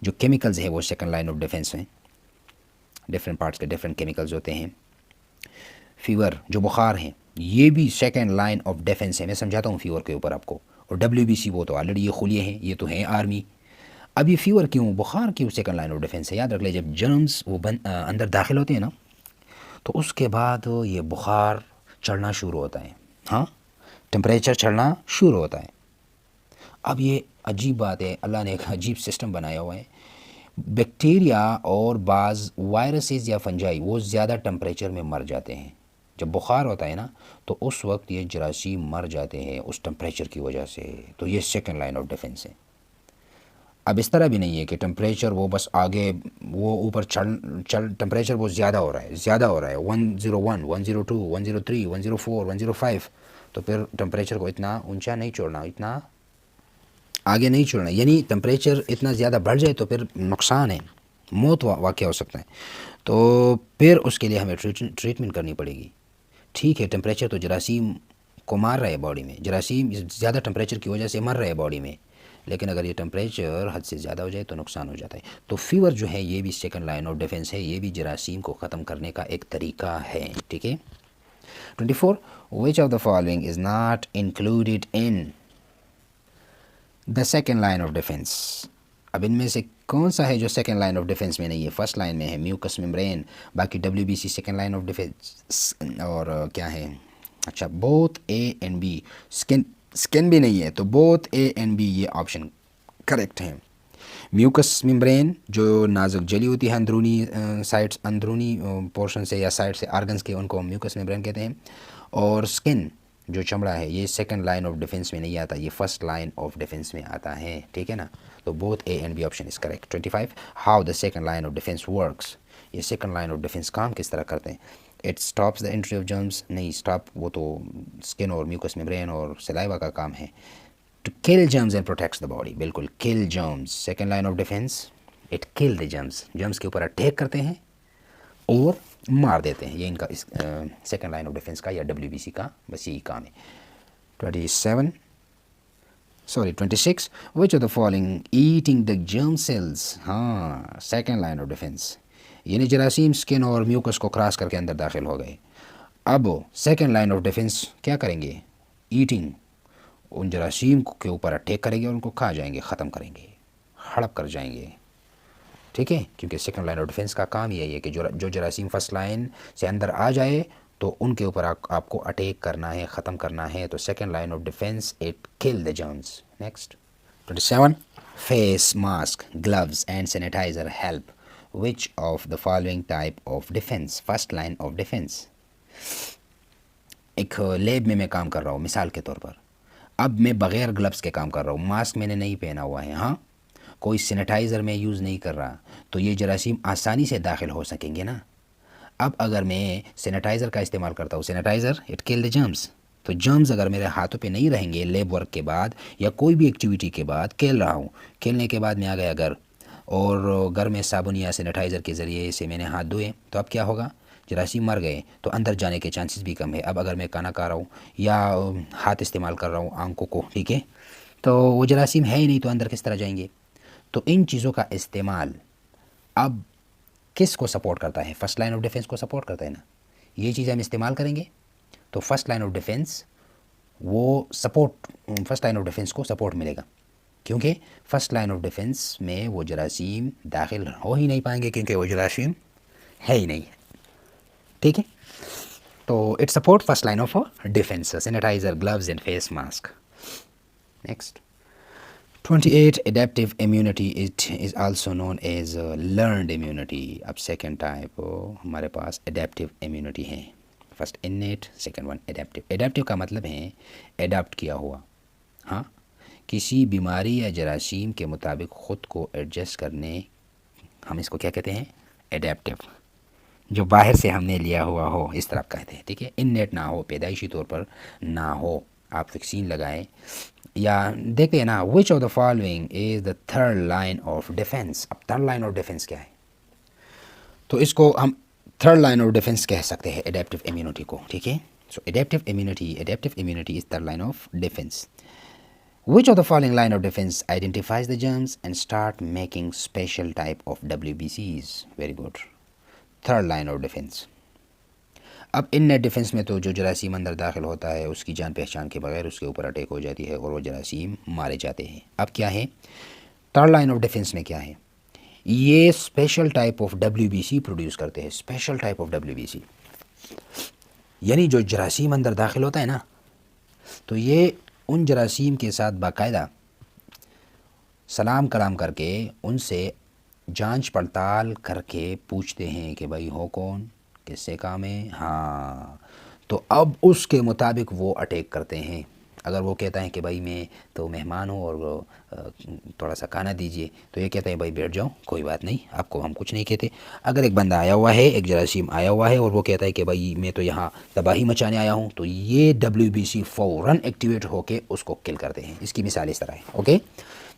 S1: जो केमिकल्स है वो सेकंड लाइन ऑफ डिफेंस हैं, डिफरेंट पार्ट्स के different chemicals होते हैं। Fever, जो बुखार हैं, ये भी सेकंड लाइन ऑफ डिफेंस है। मैं समझाता हूँ फीवर के ऊपर आपको। और WBC वो तो ऑलरेडी ये खुलिए हैं, ये तो हैं आर्मी। अब ये फीवर क्यों, बुखार क्यों सेकंड लाइन ऑफ डिफेंस है, याद रख ले, जब जर्म्स वो अंदर दाखिल होते हैं ना तो उसके बाद ये बुखार चढ़ना शुरू होता है। हाँ, टेम्परेचर चढ़ना शुरू होता है। अब ये अजीब बात है, अल्लाह ने एक अजीब सिस्टम बनाया हुआ है। बैक्टीरिया और बाज़ वायरसेस या फंजाई वो ज़्यादा टेम्परेचर में मर जाते हैं। जब बुखार होता है ना तो उस वक्त ये जरासीम मर जाते हैं उस टेम्परेचर की वजह से। तो ये सेकंड लाइन ऑफ डिफेंस है। अब इस तरह भी नहीं है कि टेम्परेचर वो बस आगे वो ऊपर चल टेम्परेचर वो ज़्यादा हो रहा है 101, 102, 103, 104, 105, तो फिर टेम्परेचर को इतना ऊंचा नहीं छोड़ना, इतना आगे नहीं छोड़ना। यानी टेम्परेचर इतना ज़्यादा बढ़ जाए तो फिर नुकसान है, मौत वाक़या हो सकता है। तो फिर उसके लिए हमें ट्रीटमेंट करनी पड़ेगी। ठीक है, टेम्परेचर तो जरासीम को मार रहा है बॉडी में, जरासीम ज़्यादा टेम्परेचर की वजह से मर रहा है बॉडी में, लेकिन अगर ये टेम्परेचर हद से ज़्यादा हो जाए तो नुकसान हो जाता है। तो फीवर जो है ये भी सेकंड लाइन ऑफ डिफेंस है, ये भी जरासीम को ख़त्म करने का एक तरीका है। ठीक है। 24, विच of the following is not included in the second line of defence. अब इनमें से कौन सा है जो सेकेंड लाइन ऑफ डिफेंस में नहीं है? फर्स्ट लाइन में है म्यूकस मेम्ब्रेन, बाकी WBC second line of defence, और क्या है, अच्छा both A and B, skin भी नहीं है, तो बोथ A एंड B ये ऑप्शन करेक्ट हैं। म्यूकस मेम्ब्रेन जो नाजुक जली होती है अंदरूनी साइड्स, अंदरूनी पोर्शन से या साइड से आर्गन्स के, उनको म्यूकस मेम्ब्रेन कहते हैं। और स्किन जो चमड़ा है ये सेकंड लाइन ऑफ डिफेंस में नहीं आता, ये फर्स्ट लाइन ऑफ डिफेंस में आता है। ठीक है ना, तो both A and B option is correct. 25, how the second line of defence works. ये सेकंड लाइन ऑफ डिफेंस काम किस तरह करते हैं? It stops the entry of germs, नहीं स्टॉप, वो तो स्किन और म्यूकस मेम्ब्रेन और सलाइवा का काम है। To kill germs and protects the body, बिल्कुल kill germs, second line of defence, it kill the germs, germs के ऊपर अटैक करते हैं और मार देते हैं, ये इनका इस सेकंड लाइन ऑफ डिफेंस का या WBC का बस यही काम है। 26, विच of the following eating the germ cells, हाँ सेकंड लाइन ऑफ डिफेंस, यानी जरासीम स्किन और म्यूकस को क्रॉस करके अंदर दाखिल हो गए। अब सेकंड लाइन ऑफ डिफेंस क्या करेंगे? ईटिंग, उन जरासीम के ऊपर अटैक करेंगे और उनको खा जाएंगे, ख़त्म करेंगे, हड़प कर जाएंगे। ठीक है, क्योंकि सेकंड लाइन ऑफ डिफेंस का काम यही है कि जो जरासीम फर्स्ट लाइन से अंदर आ जाए तो उनके ऊपर आपको अटैक करना है, ख़त्म करना है। तो second line of defence, it kill the germs. Next 27, face mask, gloves and sanitiser help which of the following type of defence, first line of defence. एक लैब में मैं काम कर रहा हूँ मिसाल के तौर पर, अब मैं बग़ैर ग्लव्स के काम कर रहा हूँ, मास्क मैंने नहीं पहना हुआ है, हाँ कोई सैनिटाइज़र मैं यूज़ नहीं कर रहा, तो ये जरासीम आसानी से दाखिल हो सकेंगे ना। अब अगर मैं सैनिटाइज़र का इस्तेमाल करता हूँ, sanitiser it kill the germs, तो जर्म्स अगर मेरे हाथों पे नहीं रहेंगे लैब वर्क के बाद या कोई भी एक्टिविटी के बाद, खेल रहा हूँ, खेलने के बाद मैं आ गया घर और घर में साबुन या सैनिटाइज़र के ज़रिए से मैंने हाथ धोए, तो अब क्या होगा? जरासीम मर गए तो अंदर जाने के चांसेस भी कम है। अब अगर मैं खाना खा रहा हूँ या हाथ इस्तेमाल कर रहा हूँ आंखों को, ठीक है, तो वो जरासीम है ही नहीं, तो अंदर किस तरह जाएंगे? तो इन चीज़ों का इस्तेमाल अब किस को सपोर्ट करता है? फर्स्ट लाइन ऑफ डिफेंस को सपोर्ट करता है ना। ये चीज़ हम इस्तेमाल करेंगे तो फर्स्ट लाइन ऑफ डिफेंस वो support, first line of defence को सपोर्ट मिलेगा, क्योंकि फर्स्ट लाइन ऑफ डिफेंस में वो जरासीम दाखिल हो ही नहीं पाएंगे, क्योंकि वो जरासीम है ही नहीं। ठीक है, तो it support first line of defence, sanitiser, gloves and face mask. Next 28, adaptive immunity, it is also known as learned immunity। अब सेकेंड टाइप हमारे पास adaptive immunity है, first innate, second one adaptive। adaptive का मतलब है adapt किया हुआ, हाँ किसी बीमारी या जरासीम के मुताबिक ख़ुद को एडजस्ट करने, हम इसको क्या कहते हैं? एडेप्टिव, जो बाहर से हमने लिया हुआ हो इस तरह कहते हैं। ठीक है, innate ना हो, पैदाइशी तौर पर ना हो, आप वैक्सीन लगाएं या देखते हैं ना। विच of the following is the third line of defence. अब थर्ड लाइन ऑफ डिफेंस क्या है? तो इसको हम थर्ड लाइन ऑफ डिफेंस कह सकते हैं एडेप्टिव इम्यूनिटी को। ठीक है, so adaptive immunity is third line of defence. Which of the following line of defence identifies the germs and start making special type of WBCs। Very good, third line of defence. अब innate defence में तो जो जरासीम अंदर दाखिल होता है उसकी जान पहचान के बगैर उसके ऊपर अटैक हो जाती है और वो जरासीम मारे जाते हैं। अब क्या है थर्ड लाइन ऑफ डिफेंस में? क्या है? ये special type of WBC produce करते हैं, स्पेशल टाइप ऑफ WBC, यानी जो जरासीम अंदर दाखिल होता है ना, तो ये उन जरासीम के साथ बाकायदा सलाम कलाम करके उनसे जांच पड़ताल करके पूछते हैं कि भाई हो कौन, किससे काम है, हाँ तो अब उसके मुताबिक वो अटैक करते हैं। अगर वो कहता है कि भाई मैं तो मेहमान हूँ और थोड़ा सा खाना दीजिए, तो ये कहते हैं भाई बैठ जाओ, कोई बात नहीं, आपको हम कुछ नहीं कहते। अगर एक बंदा आया हुआ है, एक जरासीम आया हुआ है और वो कहता है कि भाई मैं तो यहाँ तबाही मचाने आया हूँ, तो ये WBC फ़ौरन एक्टिवेट होकर उसको किल करते हैं। इसकी मिसाल इस तरह है। ओके,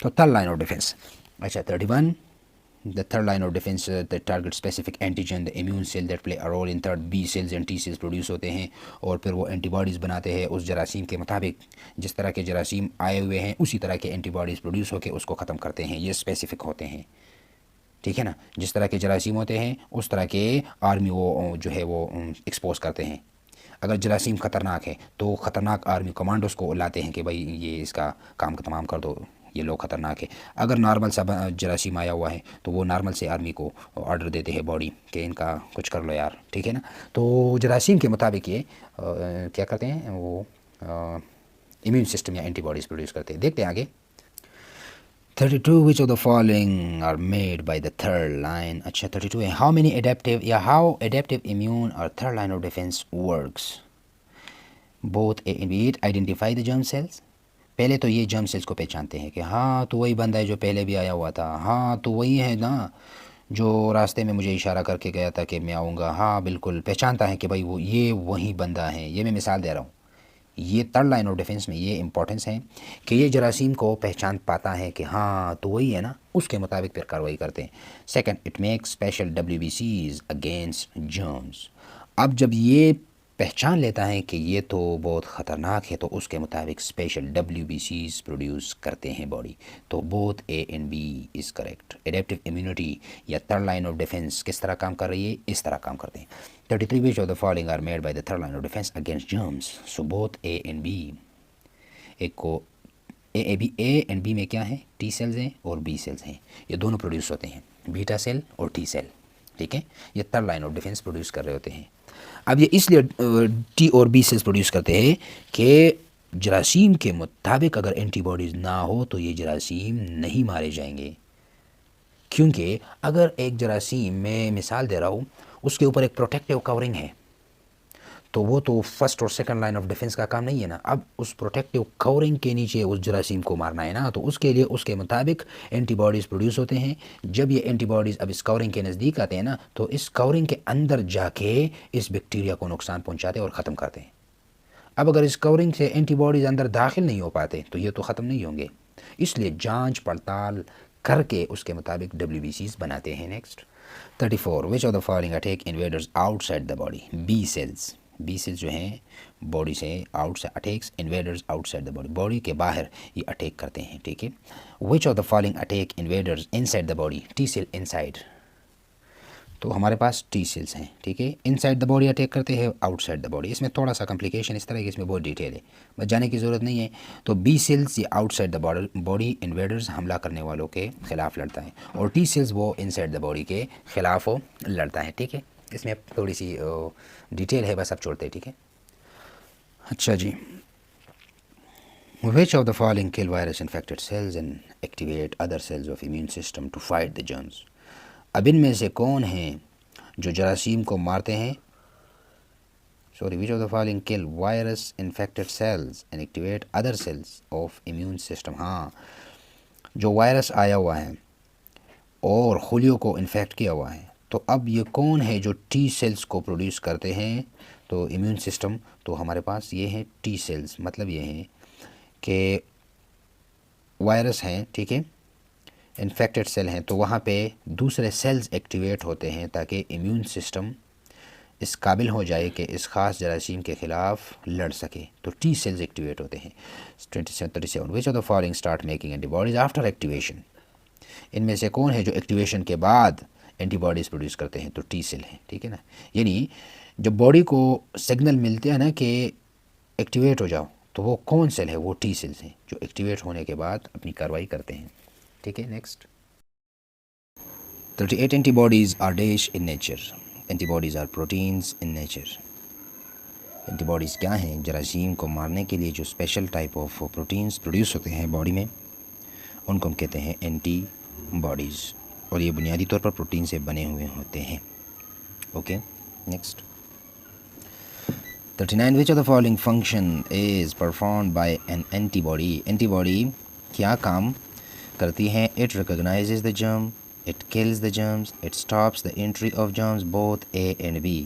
S1: तो थर्ड लाइन ऑफ डिफेंस। अच्छा 31, the third line of defense that target specific antigen, the immune cell that play a role in third, B cells and T cells produce होते हैं और फिर वो एंटीबॉडीज़ बनाते हैं उस जरासीम के मुताबिक, जिस तरह के जरासीम आए हुए हैं उसी तरह के एंटीबॉडीज़ प्रोड्यूस होकर उसको ख़त्म करते हैं। ये स्पेसिफिक होते हैं, ठीक है ना। जिस तरह के जरासीम होते हैं उस तरह के आर्मी वो जो है वो एक्सपोज करते हैं। अगर जरासीम ख़तरनाक है तो ख़तरनाक आर्मी कमांडोज को लाते हैं कि भाई ये इसका काम तमाम कर दो, ये लोग ख़तरनाक है। अगर नॉर्मल सा जरासीम आया हुआ है तो वो नॉर्मल से आर्मी को ऑर्डर देते हैं बॉडी कि इनका कुछ कर लो यार, ठीक है ना। तो जरासीम के मुताबिक ये क्या करते हैं, वो इम्यून सिस्टम या एंटीबॉडीज़ प्रोड्यूस करते हैं। देखते हैं आगे। 32 which of the following are made by the third line। अच्छा 32 है, how many adaptive या how adaptive immune or third line of defense works। both A and B identify the germ cells। पहले तो ये जर्म सेल्स को पहचानते हैं कि हाँ तो वही बंदा है जो पहले भी आया हुआ था, हाँ तो वही है ना जो रास्ते में मुझे इशारा करके गया था कि मैं आऊँगा, हाँ बिल्कुल पहचानता है कि भाई वो ये वही बंदा है। ये मैं मिसाल दे रहा हूँ, ये थर्ड लाइन ऑफ डिफेंस में ये इंपॉर्टेंस है कि ये जरासीम को पहचान पाता है कि हाँ तो वही है ना, उसके मुताबिक फिर कार्रवाई करते हैं। Second, it makes special WBCs against germs. अब जब ये पहचान लेता है कि ये तो बहुत ख़तरनाक है तो उसके मुताबिक स्पेशल WBCs प्रोड्यूस करते हैं बॉडी। तो both A and B is correct. Adaptive immunity या थर्ड लाइन ऑफ डिफेंस किस तरह काम कर रही है, इस तरह काम करते हैं। 33 which of the following are made by the third line of defense against germs। so both A and B, एक को A and B में क्या है, T सेल्स हैं और B सेल्स हैं, ये दोनों प्रोड्यूस होते हैं, बीटा सेल और T सेल, ठीक है। ये third line of defence produce कर रहे होते हैं। अब ये इसलिए T और B सेल्स प्रोड्यूस करते हैं कि जरासीम के मुताबिक अगर एंटीबॉडीज़ ना हो तो ये जरासीम नहीं मारे जाएंगे। क्योंकि अगर एक जरासीम, मैं मिसाल दे रहा हूँ, उसके ऊपर एक प्रोटेक्टिव कवरिंग है तो वो तो फर्स्ट और सेकंड लाइन ऑफ डिफेंस का काम नहीं है ना। अब उस प्रोटेक्टिव कवरिंग के नीचे उस जरासीम को मारना है ना, तो उसके लिए उसके मुताबिक एंटीबॉडीज़ प्रोड्यूस होते हैं। जब ये एंटीबॉडीज़ अब इस कवरिंग के नज़दीक आते हैं ना तो इस कवरिंग के अंदर जाके इस बैक्टीरिया को नुकसान पहुँचाते और ख़त्म करते हैं। अब अगर इस कवरिंग से एंटीबॉडीज़ अंदर दाखिल नहीं हो पाते तो ये तो ख़त्म नहीं होंगे, इसलिए जाँच पड़ताल करके उसके मुताबिक WBCs बनाते हैं। Next 34 which of the following attack invaders outside the body. B cells जो हैं बॉडी से outside, attacks invaders outside the body, body के बाहर ये अटैक करते हैं, ठीक है। Which of the following attack invaders inside the body. T cell inside, तो हमारे पास T सेल्स हैं, ठीक है। इनसाइड द बॉडी अटैक करते हैं, आउटसाइड द बॉडी। इसमें थोड़ा सा कॉम्प्लिकेशन इस तरह की, इसमें बहुत डिटेल है, बस जाने की ज़रूरत नहीं है। तो B सेल्स ये आउटसाइड द बॉडी इन्वेडर्स हमला करने वालों के ख़िलाफ़ लड़ता है और T सेल्स वो इनसाइड द बॉडी के ख़िलाफ़ लड़ता है, ठीक है। इसमें थोड़ी सी डिटेल है, बस अब छोड़ते हैं, ठीक है। अच्छा जी, which of the following kill virus infected cells and activate other cells of immune system to fight the germs। अब इनमें से कौन है जो जरासीम को मारते हैं, which of the following kill virus infected cells and activate other cells of immune system। हाँ, जो वायरस आया हुआ है और खुलियों को इन्फेक्ट किया हुआ है, तो अब ये कौन है जो T सेल्स को प्रोड्यूस करते हैं, तो इम्यून सिस्टम। तो हमारे पास ये है T सेल्स, मतलब ये है कि वायरस हैं, ठीक है, इन्फेक्टेड सेल हैं, तो वहाँ पे दूसरे सेल्स एक्टिवेट होते हैं ताकि इम्यून सिस्टम इस काबिल हो जाए कि इस ख़ास जरासीम के ख़िलाफ़ लड़ सके, तो T सेल्स एक्टिवेट होते हैं। 37 विच of the following start making antibodies after activation. इनमें से कौन है जो एक्टिवेशन के बाद एंटीबॉडीज़ प्रोड्यूस करते हैं, तो T सेल हैं, ठीक है ना। यानी जब बॉडी को सिग्नल मिलते हैं ना कि एक्टिवेट हो जाओ, तो वो कौन सेल है, वो T सेल्स हैं जो एक्टिवेट होने के बाद अपनी कार्रवाई करते हैं, ठीक है। Next 38 antibodies are dash in nature. Antibodies are proteins in nature. Antibodies क्या हैं, जरासीम को मारने के लिए जो special type of proteins produce होते हैं बॉडी में, उनको हम कहते हैं एंटीबॉडीज़, और ये बुनियादी तौर पर प्रोटीन से बने हुए होते हैं, okay. Next 39 which of the following function is performed by N antibody. Antibody क्या काम करती है, it recognises the germ, it kills the germs, it stops the entry of germs, both A and B।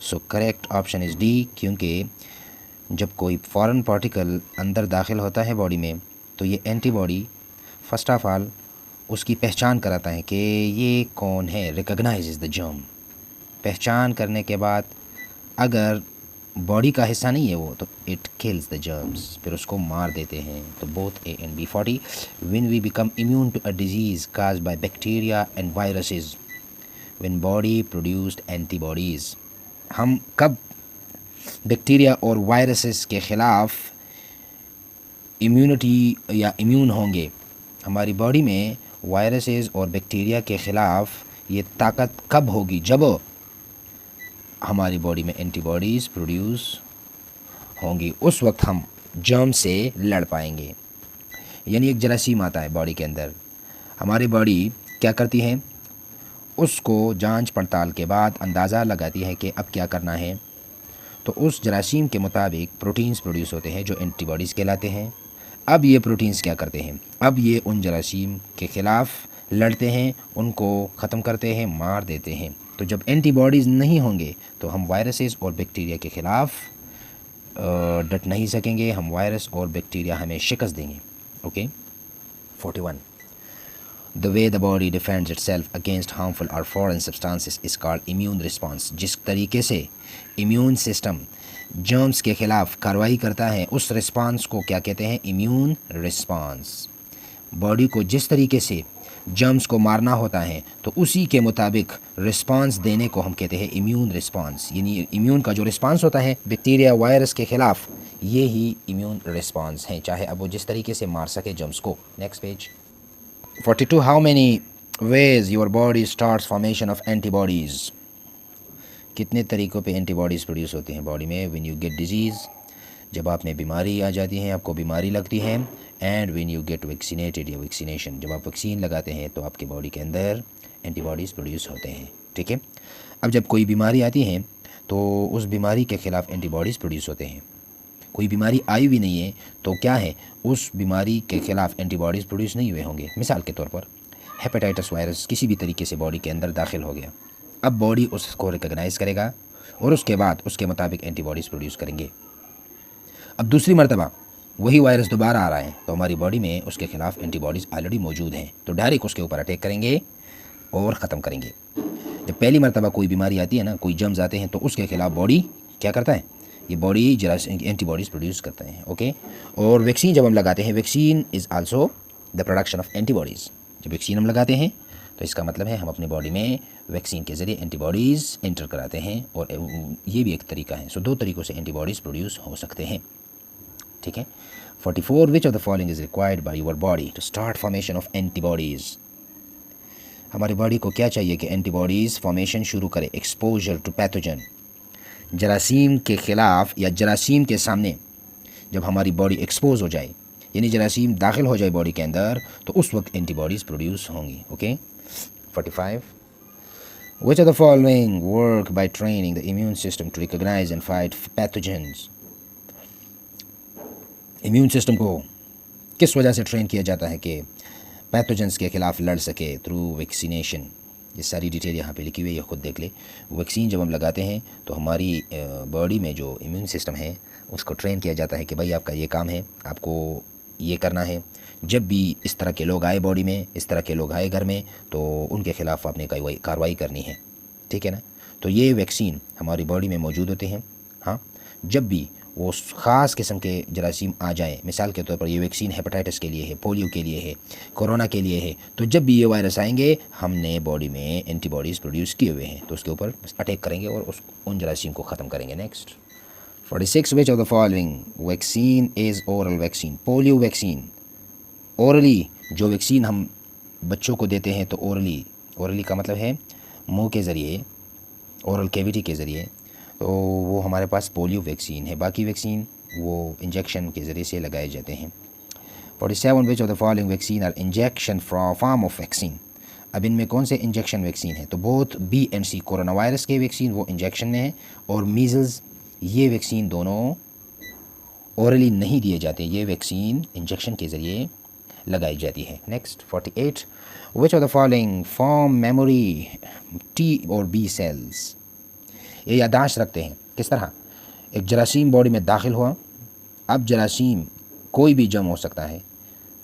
S1: So correct option is D, क्योंकि जब कोई foreign particle अंदर दाखिल होता है बॉडी में तो ये एंटीबॉडी फर्स्ट ऑफ ऑल उसकी पहचान कराता है कि ये कौन है, रिकॉग्नाइज द जर्म। पहचान करने के बाद अगर बॉडी का हिस्सा नहीं है वो, तो इट किल्स द जर्म्स, फिर उसको मार देते हैं। तो both A and B. 40 when we become immune to a disease caused by bacteria and viruses, when body produced antibodies. हम कब बैक्टीरिया और वायरसेस के ख़िलाफ़ इम्यूनिटी या इम्यून होंगे? हमारी बॉडी में वायरसेस और बैक्टीरिया के ख़िलाफ़ ये ताकत कब होगी? जब हमारी बॉडी में एंटीबॉडीज़ प्रोड्यूस होंगी, उस वक्त हम जर्म से लड़ पाएंगे। यानी एक जरासीम आता है बॉडी के अंदर, हमारी बॉडी क्या करती है, उसको जांच पड़ताल के बाद अंदाज़ा लगाती है कि अब क्या करना है। तो उस जरासीम के मुताबिक प्रोटीन्स प्रोड्यूस होते हैं जो एंटीबॉडीज़ कहलाते हैं। अब ये प्रोटीन्स क्या करते हैं, अब ये उन जरासीम के ख़िलाफ़ लड़ते हैं, उनको ख़त्म करते हैं, मार देते हैं। तो जब एंटीबॉडीज़ नहीं होंगे तो हम वायरसेस और बैक्टीरिया के ख़िलाफ़ डट नहीं सकेंगे, हम वायरस और बैक्टीरिया हमें शिकस्त देंगे। Okay. 41 The way the body defends itself against harmful or foreign substances is called immune response। जिस तरीके से इम्यून सिस्टम जर्म्स के ख़िलाफ़ कार्रवाई करता है, उस रिस्पांस को क्या कहते हैं? Immune response. बॉडी को जिस तरीके से जर्म्स को मारना होता है, तो उसी के मुताबिक रिस्पांस देने को हम कहते हैं इम्यून रिस्पांस। यानी इम्यून का जो रिस्पांस होता है बैक्टीरिया वायरस के ख़िलाफ़, ये ही इम्यून रिस्पांस है, चाहे अब वो जिस तरीके से मार सके जर्म्स को। Next page. 42 How many ways your body starts formation of antibodies? कितने तरीक़ों पे एंटीबॉडीज़ प्रोड्यूस होती हैं बॉडी में? व्हेन यू गेट डिजीज़, जब आप में बीमारी आ जाती है, आपको बीमारी लगती है। And when you get vaccinated या वैक्सीनेशन, जब आप वैक्सीन लगाते हैं तो आपके बॉडी के अंदर एंटीबॉडीज़ प्रोड्यूस होते हैं। ठीक है। अब जब कोई बीमारी आती है तो उस बीमारी के ख़िलाफ़ एंटीबॉडीज़ प्रोड्यूस होते हैं। कोई बीमारी आई भी नहीं है तो क्या है, उस बीमारी के ख़िलाफ़ एंटीबॉडीज़ प्रोड्यूस नहीं हुए होंगे। मिसाल के तौर पर हेपेटाइटिस वायरस किसी भी तरीके से बॉडी के अंदर दाखिल हो गया, अब बॉडी उसको रिकॉग्नाइज़ करेगा और उसके बाद उसके मुताबिक एंटीबॉडीज़ प्रोड्यूस करेंगे। अब दूसरी मरतबा वही वायरस दोबारा आ रहा है तो हमारी बॉडी में उसके ख़िलाफ़ एंटीबॉडीज़ ऑलरेडी मौजूद हैं, तो डायरेक्ट उसके ऊपर अटैक करेंगे और ख़त्म करेंगे। जब पहली मरतबा कोई बीमारी आती है ना, कोई जर्म्स आते हैं, तो उसके ख़िलाफ़ बॉडी क्या करता है, ये बॉडी जरा एंटीबॉडीज़ प्रोड्यूस करते हैं। ओके। और वैक्सीन जब हम लगाते हैं, vaccine is also the production of antibodies. जब वैक्सीन हम लगाते हैं तो इसका मतलब है हम अपनी बॉडी में वैक्सीन के ज़रिए एंटीबॉडीज़ एंटर कराते हैं, और ये भी एक तरीका है। सो दो तरीक़ों से एंटीबॉडीज़ प्रोड्यूस हो सकते हैं। ठीक है। 44 which of the following is required by your body to start formation of antibodies? हमारी बॉडी को क्या चाहिए कि एंटीबॉडीज़ फॉर्मेशन शुरू करे? एक्सपोजर टू पैथोजन, जरासीम के ख़िलाफ़ या जरासीम के सामने जब हमारी बॉडी एक्सपोज हो जाए, यानी जरासीम दाखिल हो जाए बॉडी के अंदर, तो उस वक्त एंटीबॉडीज़ प्रोड्यूस होंगी। Okay. 45 Which of the following work by training the immune system to recognize and fight pathogens? Immune system को किस वजह से ट्रेन किया जाता है कि पैथोजेंस के ख़िलाफ़ लड़ सके? Through vaccination. ये सारी डिटेल यहाँ पे लिखी हुई है, ये ख़ुद देख ले। वैक्सीन जब हम लगाते हैं तो हमारी बॉडी में जो इम्यून सिस्टम है उसको ट्रेन किया जाता है कि भाई आपका ये काम है, आपको ये करना है। जब भी इस तरह के लोग आए बॉडी में, इस तरह के लोग आए घर में, तो उनके ख़िलाफ़ आपने कार्रवाई करनी है। ठीक है ना। तो ये वैक्सीन हमारी बॉडी में मौजूद होते हैं। हाँ, जब भी वो ख़ास किस्म के जरासीम आ जाएँ, मिसाल के तौर पर ये वैक्सीन हेपेटाइटिस के लिए है, पोलियो के लिए है, कोरोना के लिए है, तो जब भी ये वायरस आएंगे हमने बॉडी में एंटीबॉडीज़ प्रोड्यूस किए हुए हैं, तो उसके ऊपर अटैक करेंगे और उन जरासीम को ख़त्म करेंगे। Next 46 which of the following vaccine is oral vaccine? Polio vaccine orally, जो वैक्सीन हम बच्चों को देते हैं तो ओरली का मतलब है मुंह के ज़रिए, ओरल कैविटी के ज़रिए, तो वो हमारे पास पोलियो वैक्सीन है। बाकी वैक्सीन वो इंजेक्शन के ज़रिए से लगाए जाते हैं। 47 which of the following vaccine are injection form of vaccine? अब इनमें कौन से इंजेक्शन वैक्सीन है? तो both B and C, corona virus के वैक्सीन वो इंजेक्शन में है, और मीज़ल्स ये वैक्सीन दोनों ओरली नहीं दिए जाते, ये वैक्सीन इंजेक्शन के ज़रिए लगाई जाती है। Next 48 which of the following form memory T और बी सेल्स? ये यादाश्त रखते हैं। किस तरह? एक जरासीम बॉडी में दाखिल हुआ, अब जरासीम कोई भी जम हो सकता है,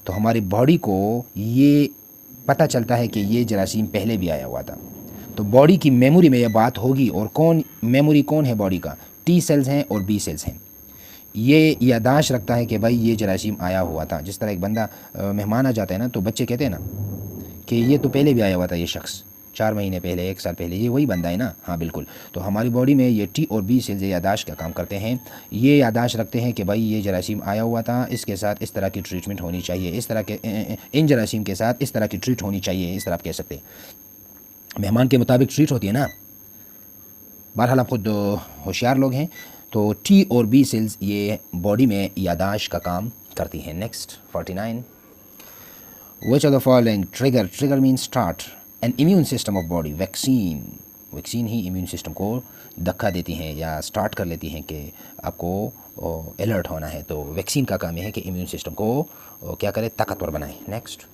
S1: तो हमारी बॉडी को ये पता चलता है कि ये जरासीम पहले भी आया हुआ था। तो बॉडी की मेमोरी में यह बात होगी, और कौन है बॉडी का? टी सेल्स हैं और बी सेल्स हैं। ये यादाश्त रखता है कि भाई ये जरासीम आया हुआ था। जिस तरह एक बंदा मेहमान आ जाता है ना, तो बच्चे कहते हैं ना कि ये तो पहले भी आया हुआ था, ये शख्स 4 महीने पहले, 1 साल पहले, ये वही बंदा है ना। हाँ बिल्कुल। तो हमारी बॉडी में ये टी और बी सेल्स यादाश्त का काम करते हैं। ये यादाश्त रखते हैं कि भाई ये जरासीम आया हुआ था, इसके साथ इस तरह की ट्रीटमेंट होनी चाहिए, इस तरह के इन जरासीम के साथ इस तरह की ट्रीट होनी चाहिए, इस तरह आप कह सकते हैं। मेहमान के मुताबिक ट्रीट होती है ना। बहरहाल आप खुद होशियार लोग हैं। तो टी और बी सेल्स ये बॉडी में यादाश्त का काम करती हैं। Next 49, which of the following trigger mean start an immune system of body? Vaccine he immune system को धक्का देती हैं या स्टार्ट कर लेती हैं कि आपको अलर्ट होना है। तो वैक्सीन का काम यह है कि इम्यून सिस्टम को क्या करे, ताकतवर बनाए। Next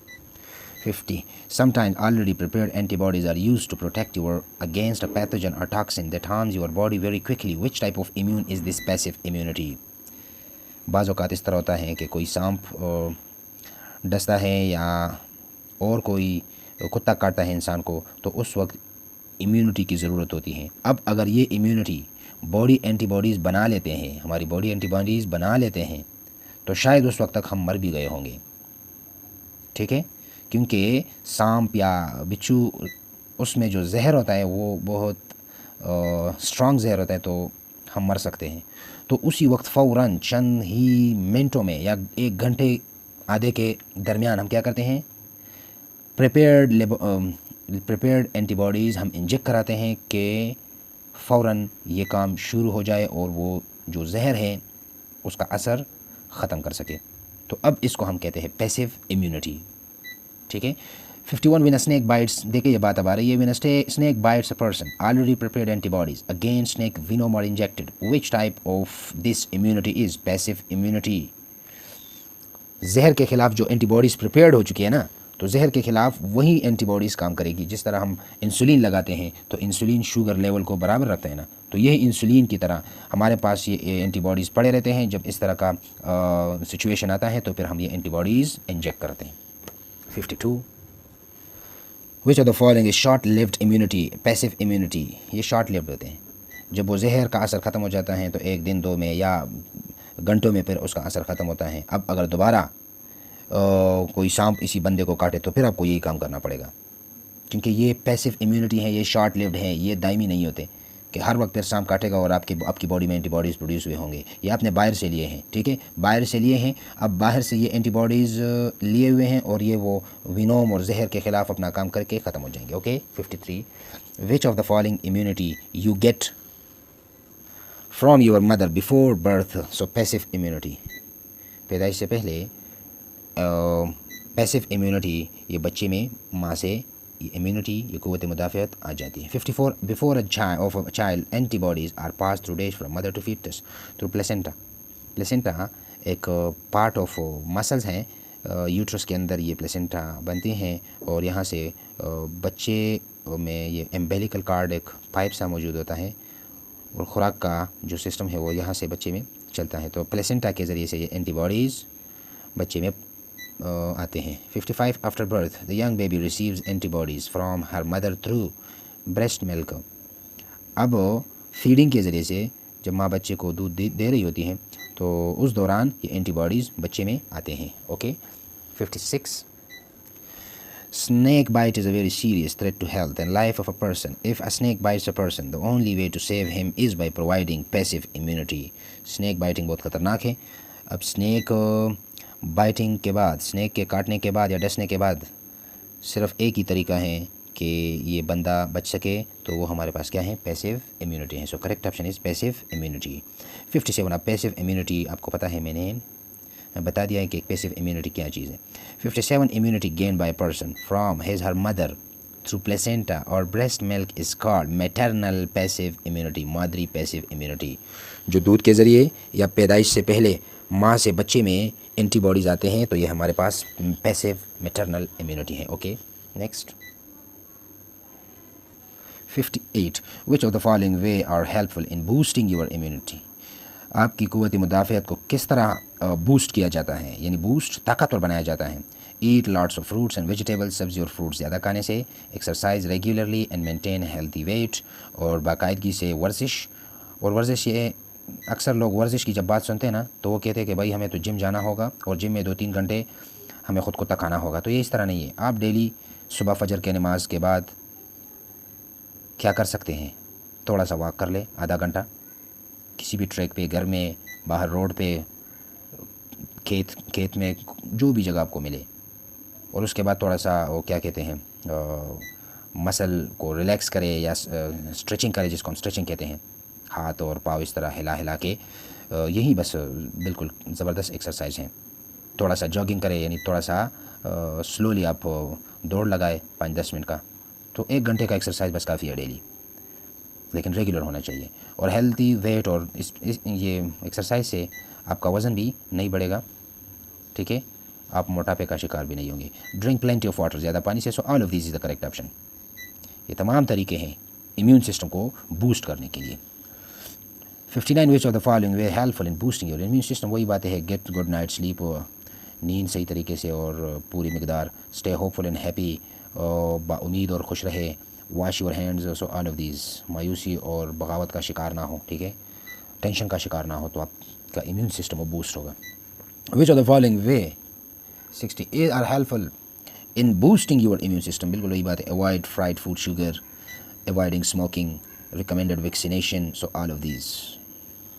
S1: 50, sometimes already prepared antibodies are used to protect you against a pathogen or toxin that harms your body very quickly. Which type of immune is this passive immunity? बाज़ औक़ात इस तरह होता है कि कोई सांप डसता है या और कोई कुत्ता काटता है इंसान को, तो उस वक्त इम्यूनिटी की ज़रूरत होती है। अब अगर ये इम्यूनिटी बॉडी एंटीबॉडीज़ बना लेते हैं, हमारी बॉडी एंटीबॉडीज़ बना लेते हैं, तो शायद उस वक्त तक हम मर भी गए होंगे। ठीक है, क्योंकि सांप या बिच्छू उसमें जो जहर होता है वो बहुत स्ट्रॉन्ग जहर होता है, तो हम मर सकते हैं। तो उसी वक्त फ़ौरन चंद ही मिनटों में या 1 घंटे आधे के दरमियान हम क्या करते हैं, प्रिपेयर्ड एंटीबॉडीज़ हम इंजेक्ट कराते हैं कि फ़ौरन ये काम शुरू हो जाए और वो जो जहर है उसका असर ख़त्म कर सके। तो अब इसको हम कहते हैं पैसिव इम्यूनिटी। ठीक है। 51, when a snake bites, देखिए ये बात अब आ रही है, when a snake bites a person, already prepared antibodies against snake venom are injected. Which type of this immunity is passive immunity? जहर के खिलाफ जो एंटीबॉडीज़ प्रिपेयर्ड हो चुकी है ना, तो जहर के खिलाफ वही एंटीबॉडीज़ काम करेगी। जिस तरह हम इंसुलिन लगाते हैं तो इंसुलिन शुगर लेवल को बराबर रखता है ना, तो यही इंसुलिन की तरह हमारे पास ये एंटीबॉडीज़ पड़े रहते हैं। जब इस तरह का सिचुएशन आता है तो फिर हम ये एंटीबॉडीज़ इंजेक्ट करते हैं। 52, विच of the following is short lived immunity? Passive immunity ये शॉर्ट लिव्ड होते हैं। जब वो जहर का असर ख़त्म हो जाता है तो 1 दिन 2 में या घंटों में फिर उसका असर ख़त्म होता है। अब अगर दोबारा कोई सांप इसी बंदे को काटे तो फिर आपको यही काम करना पड़ेगा, क्योंकि ये पैसिव इम्यूनिटी है, ये शॉर्ट लिव्ड है, ये दायमी नहीं होते कि हर वक्त फिर सांप काटेगा और आपकी बॉडी में एंटीबॉडीज़ प्रोड्यूस हुए होंगे। ये आपने बाहर से लिए हैं। ठीक है, बाहर से लिए हैं। अब बाहर से ये एंटीबॉडीज़ लिए हुए हैं और ये वो विनोम और जहर के ख़िलाफ़ अपना काम करके ख़त्म हो जाएंगे। Okay. 53, which of the following immunity you get from your mother before birth? So passive immunity, पैदाइश से पहले पैसिव इम्यूनिटी ये बच्चे में माँ से इम्यूनिटी, ये क़ुव्वत मुदाफ़ियत आ जाती है। 54, before a child antibodies are pass through days from mother to fetus through placenta. Placenta एक पार्ट ऑफ मसल्स हैं यूट्रस के अंदर, ये प्लेसेंटा बनती हैं और यहाँ से बच्चे में ये एम्बेलिकल कार्ड एक पाइप सा मौजूद होता है और ख़ुराक का जो सिस्टम है वो यहाँ से बच्चे में चलता है। तो प्लेसेंटा के ज़रिए से ये एंटीबॉडीज़ बच्चे में आते हैं। 55, after birth the young baby receives antibodies from her mother through breast milk. अब फीडिंग के ज़रिए से जब माँ बच्चे को दूध दे रही होती है तो उस दौरान ये एंटीबॉडीज़ बच्चे में आते हैं। Okay. 56, snake bite is a very serious threat to health and life of a person. If a snake bites a person, the only way to save him is by providing passive immunity. snake biting बहुत ख़तरनाक है। अब snack biting के बाद, snack के काटने के बाद या डसने के बाद सिर्फ एक ही तरीका है कि ये बंदा बच सके, तो वो हमारे पास क्या है, पैसिव इम्यूनिटी है। So correct option is passive immunity. 57, अब पैसिव इम्यूनिटी आपको पता है, मैंने बता दिया है कि पैसिव इम्यूनिटी क्या चीज़ है। 57, immunity gain by person from his her mother through placenta और breast milk is called maternal passive immunity. मादरी पैसिव इम्यूनिटी, जो दूध के ज़रिए या पैदाइश से पहले माँ से बच्चे में एंटीबॉडीज़ आते हैं, तो ये हमारे पास पैसिव मैटरनल इम्यूनिटी है। Okay. Next 58, which of the following way are helpful in boosting your immunity? आपकी क़ुव्वत मुदाफ़ियत को किस तरह बूस्ट किया जाता है, यानी बूस्ट ताकतवर बनाया जाता है। Eat lots of fruits and vegetables, सब्ज़ी और फ्रूट्स ज़्यादा खाने से, exercise regularly and maintain healthy weight, और बाकायदगी से वर्जिश। और वर्जिश, ये अक्सर लोग वर्जिश की जब बात सुनते हैं ना तो वो कहते हैं कि भाई हमें तो जिम जाना होगा और जिम में 2-3 घंटे हमें ख़ुद को तकाना होगा। तो ये इस तरह नहीं है। आप डेली सुबह फजर के नमाज के बाद क्या कर सकते हैं, थोड़ा सा वॉक कर ले आधा घंटा, किसी भी ट्रैक पे, घर में, बाहर रोड पे, खेत में, जो भी जगह आपको मिले। और उसके बाद थोड़ा सा वो क्या कहते हैं, मसल को रिलैक्स करे या स्ट्रेचिंग करे, जिसको हम स्ट्रेचिंग कहते हैं, हाथ और पाँव इस तरह हिला हिला के। यही बस बिल्कुल ज़बरदस्त एक्सरसाइज हैं। थोड़ा सा जॉगिंग करें, यानी थोड़ा सा स्लोली आप दौड़ लगाए 5-10 मिनट का। तो 1 घंटे का एक्सरसाइज बस काफ़ी है डेली, लेकिन रेगुलर होना चाहिए। और हेल्दी वेट और ये एक्सरसाइज से आपका वज़न भी नहीं बढ़ेगा, ठीक है, आप मोटापे का शिकार भी नहीं होंगे। ड्रिंक प्लेंटी ऑफ वाटर, ज़्यादा पानी से। So all of this is the correct option. ये तमाम तरीके हैं इम्यून सिस्टम को बूस्ट करने के लिए। 59 विच of the following way helpful in boosting your immune system. वही बातें है, गेट गुड नाइट स्लीप, नींद सही तरीके से और पूरी मकदार, स्टे होपफुल एंड हैप्पी, बाउमीद और खुश रहे, wash your hands. So all of this, मायूसी और बगावत का शिकार ना हो, ठीक है, टेंशन का शिकार ना हो, तो आपका इम्यून सिस्टम वो बूस्ट होगा। Which of the following way 68 are helpful in boosting your immune system. बिल्कुल वही बात है, avoid fried food, sugar, avoiding smoking, recommended vaccination. So all of these.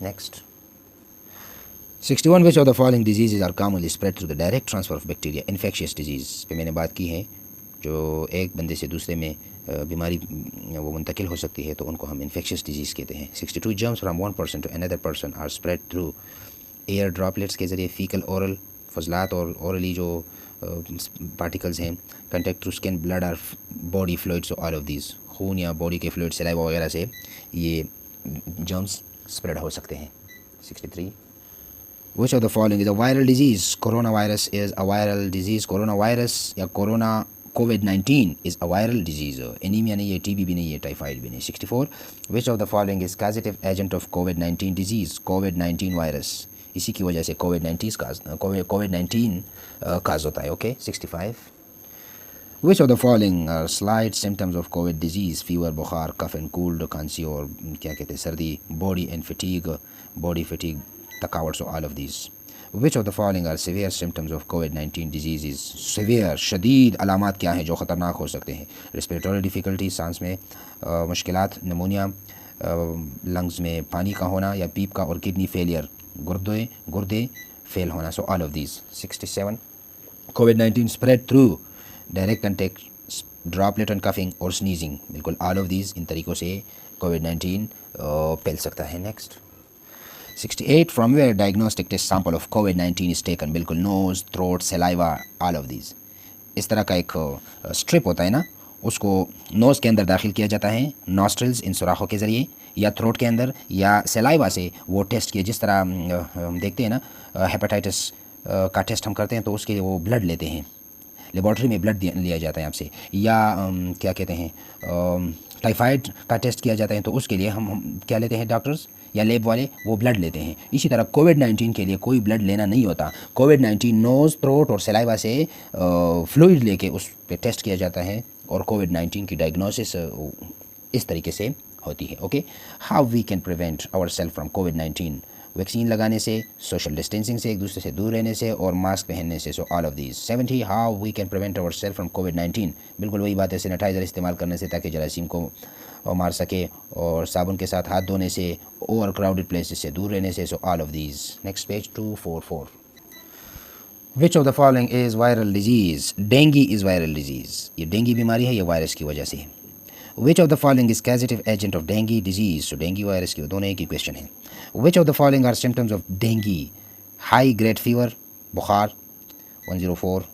S1: Next. 61 which of the following diseases are commonly spread through the direct transfer of bacteria? Infectious disease पे मैंने बात की है, जो एक बंदे से दूसरे में बीमारी वो मुंतकिल हो सकती है, तो उनको हम infectious disease कहते हैं। 62 germs from one person to another person are spread through air droplets के ज़रिए, fecal, oral, फजलात और orally जो पार्टिकल्स हैं, contact through skin, blood or body fluids. So all of these, खून या बॉडी के फ्लूइड, सलाइवा वगैरह से ये जर्म्स स्प्रेड हो सकते हैं। 63 which of the following is a viral disease? Corona virus is a viral disease. Corona virus या कोरोना कोविड-19 is a viral disease. Anaemia नहीं है, टीबी भी नहीं है, टाइफाइड भी नहीं। 64 which of the following is causative agent of कोविड-19 डिजीज़? कोविड-19 वायरस, इसी की वजह से कोविड-19 काज होता है। Okay. 65 Which of the following are slight symptoms of COVID disease? Fever, बुखार, cough and cold, खांसी और क्या कहते हैं सर्दी, body and fatigue, थकावट। So all of these. Which of the following are severe symptoms of COVID-19 diseases? Severe, शदीद अलामात क्या हैं जो ख़तरनाक हो सकते हैं? Respiratory difficulty, सांस में मुश्किलात, pneumonia, लंग्स में पानी का होना या पीप का, और किडनी फेलियर, गुर्दे फेल होना। So all of these. 67 COVID-19 spread through direct contact, droplet and coughing और स्नीजिंग। बिल्कुल ऑल ऑफ दीज, इन तरीक़ों से कोविड-19 फैल सकता है। Next 68 from where diagnostic test sample of कोविड-19 इज टेकन। बिल्कुल nose, throat, saliva, all of these. इस तरह का एक स्ट्रिप होता है ना, उसको नोज़ के अंदर दाखिल किया जाता है, नॉस्ट्रल्स, इन सुराखों के ज़रिए, या थ्रोट के अंदर, या सलाइवा से वो टेस्ट किए। जिस तरह हम देखते हैं ना हेपेटाइटिस का टेस्ट हम करते हैं, तो उसके लिए वो ब्लड लेते हैं, लेबॉर्ट्री में ब्लड लिया जाता है आपसे, या क्या कहते हैं टाइफाइड का टेस्ट किया जाता है, तो उसके लिए हम क्या लेते हैं, डॉक्टर्स या लैब वाले वो ब्लड लेते हैं। इसी तरह कोविड-19 के लिए कोई ब्लड लेना नहीं होता। कोविड-19 नोज़, थ्रोट और सलाइवा से फ्लूइड लेके उस पर टेस्ट किया जाता है, और कोविड-19 की डायग्नोसिस इस तरीके से होती है। Okay. How we can prevent our self from कोविड-19? वैक्सीन लगाने से, सोशल डिस्टेंसिंग से, एक दूसरे से दूर रहने से, और मास्क पहनने से। So all of these. 70 how we can prevent our self from कोविड-19? बिल्कुल वही बात है, सैनिटाइज़र इस्तेमाल करने से ताकि जरासीम को मार सके, और साबुन के साथ हाथ धोने से, ओवर क्राउडेड प्लेसेस से दूर रहने से। So all of these. Next page 244 which of the following is viral disease? Dengue is viral disease. ये डेंगी बीमारी है, ये वायरस की वजह से है। Which of the following is causative agent of dengue disease? तो डेंगी वायरस की, दोनों एक ही क्वेश्चन है। Which of the following are symptoms of dengue? High grade fever, बुखार 104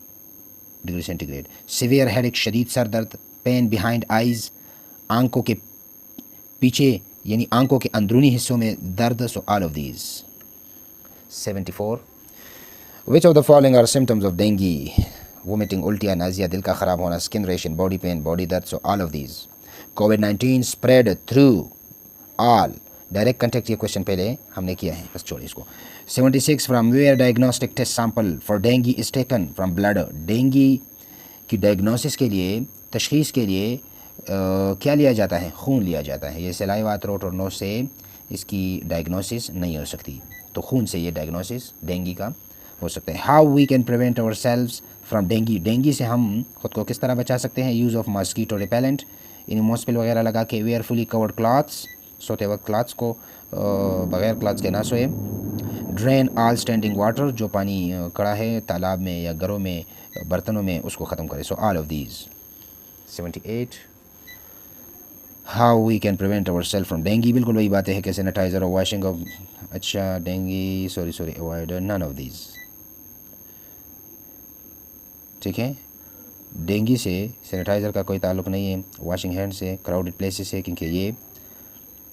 S1: डिग्री सेंटीग्रेड, सीवियर हेडेक, शदीद सर दर्द, पेन बिहाइंड आइज़, आंखों के पीछे यानी आंखों के अंदरूनी हिस्सों में दर्द। So all of these. 74 which of the following are symptoms of dengue? Vomiting, उल्टियाँ, नाजिया, दिल का ख़राब होना, skin rashes, body pain, body दर्द। So all of these. COVID-19 spread through all direct contact ये क्वेश्चन पहले हमने किया है, बस छोड़िए इसको। 76 from where diagnostic test sample for dengue is taken from blood. Dengue की डायग्नोसिस के लिए, तशखीस के लिए क्या लिया जाता है? खून लिया जाता है। ये सलाइवा, थ्रोट और नोज से इसकी डायग्नोसिस नहीं हो सकती, तो खून से ये डायग्नोसिस डेंगी का हो सकता है। How we can prevent ourselves from dengue. Dengue से हम खुद को किस तरह बचा सकते हैं? यूज़ ऑफ मॉस्कीटो रिपेलेंट, इन मॉस्पिल वगैरह लगा के, वेयर फुली कवर्ड क्लॉथ्स, सोते वक्त क्लॉथ्स को बगैर क्लॉथ्स के ना सोए। ड्रेन ऑल स्टैंडिंग वाटर, जो पानी खड़ा है तालाब में या घरों में, बर्तनों में, उसको ख़त्म करें। So all of these. 78 how we can prevent our self from dengue, बिल्कुल वही बातें हैं कि सैनिटाइज़र और वॉशिंग ऑफ, अच्छा dengue sorry avoid none of these. ठीक है, डेंगी से सैनिटाइज़र का कोई ताल्लुक़ नहीं है, वॉशिंग हैंड से, क्राउडेड प्लेसेस से, क्योंकि ये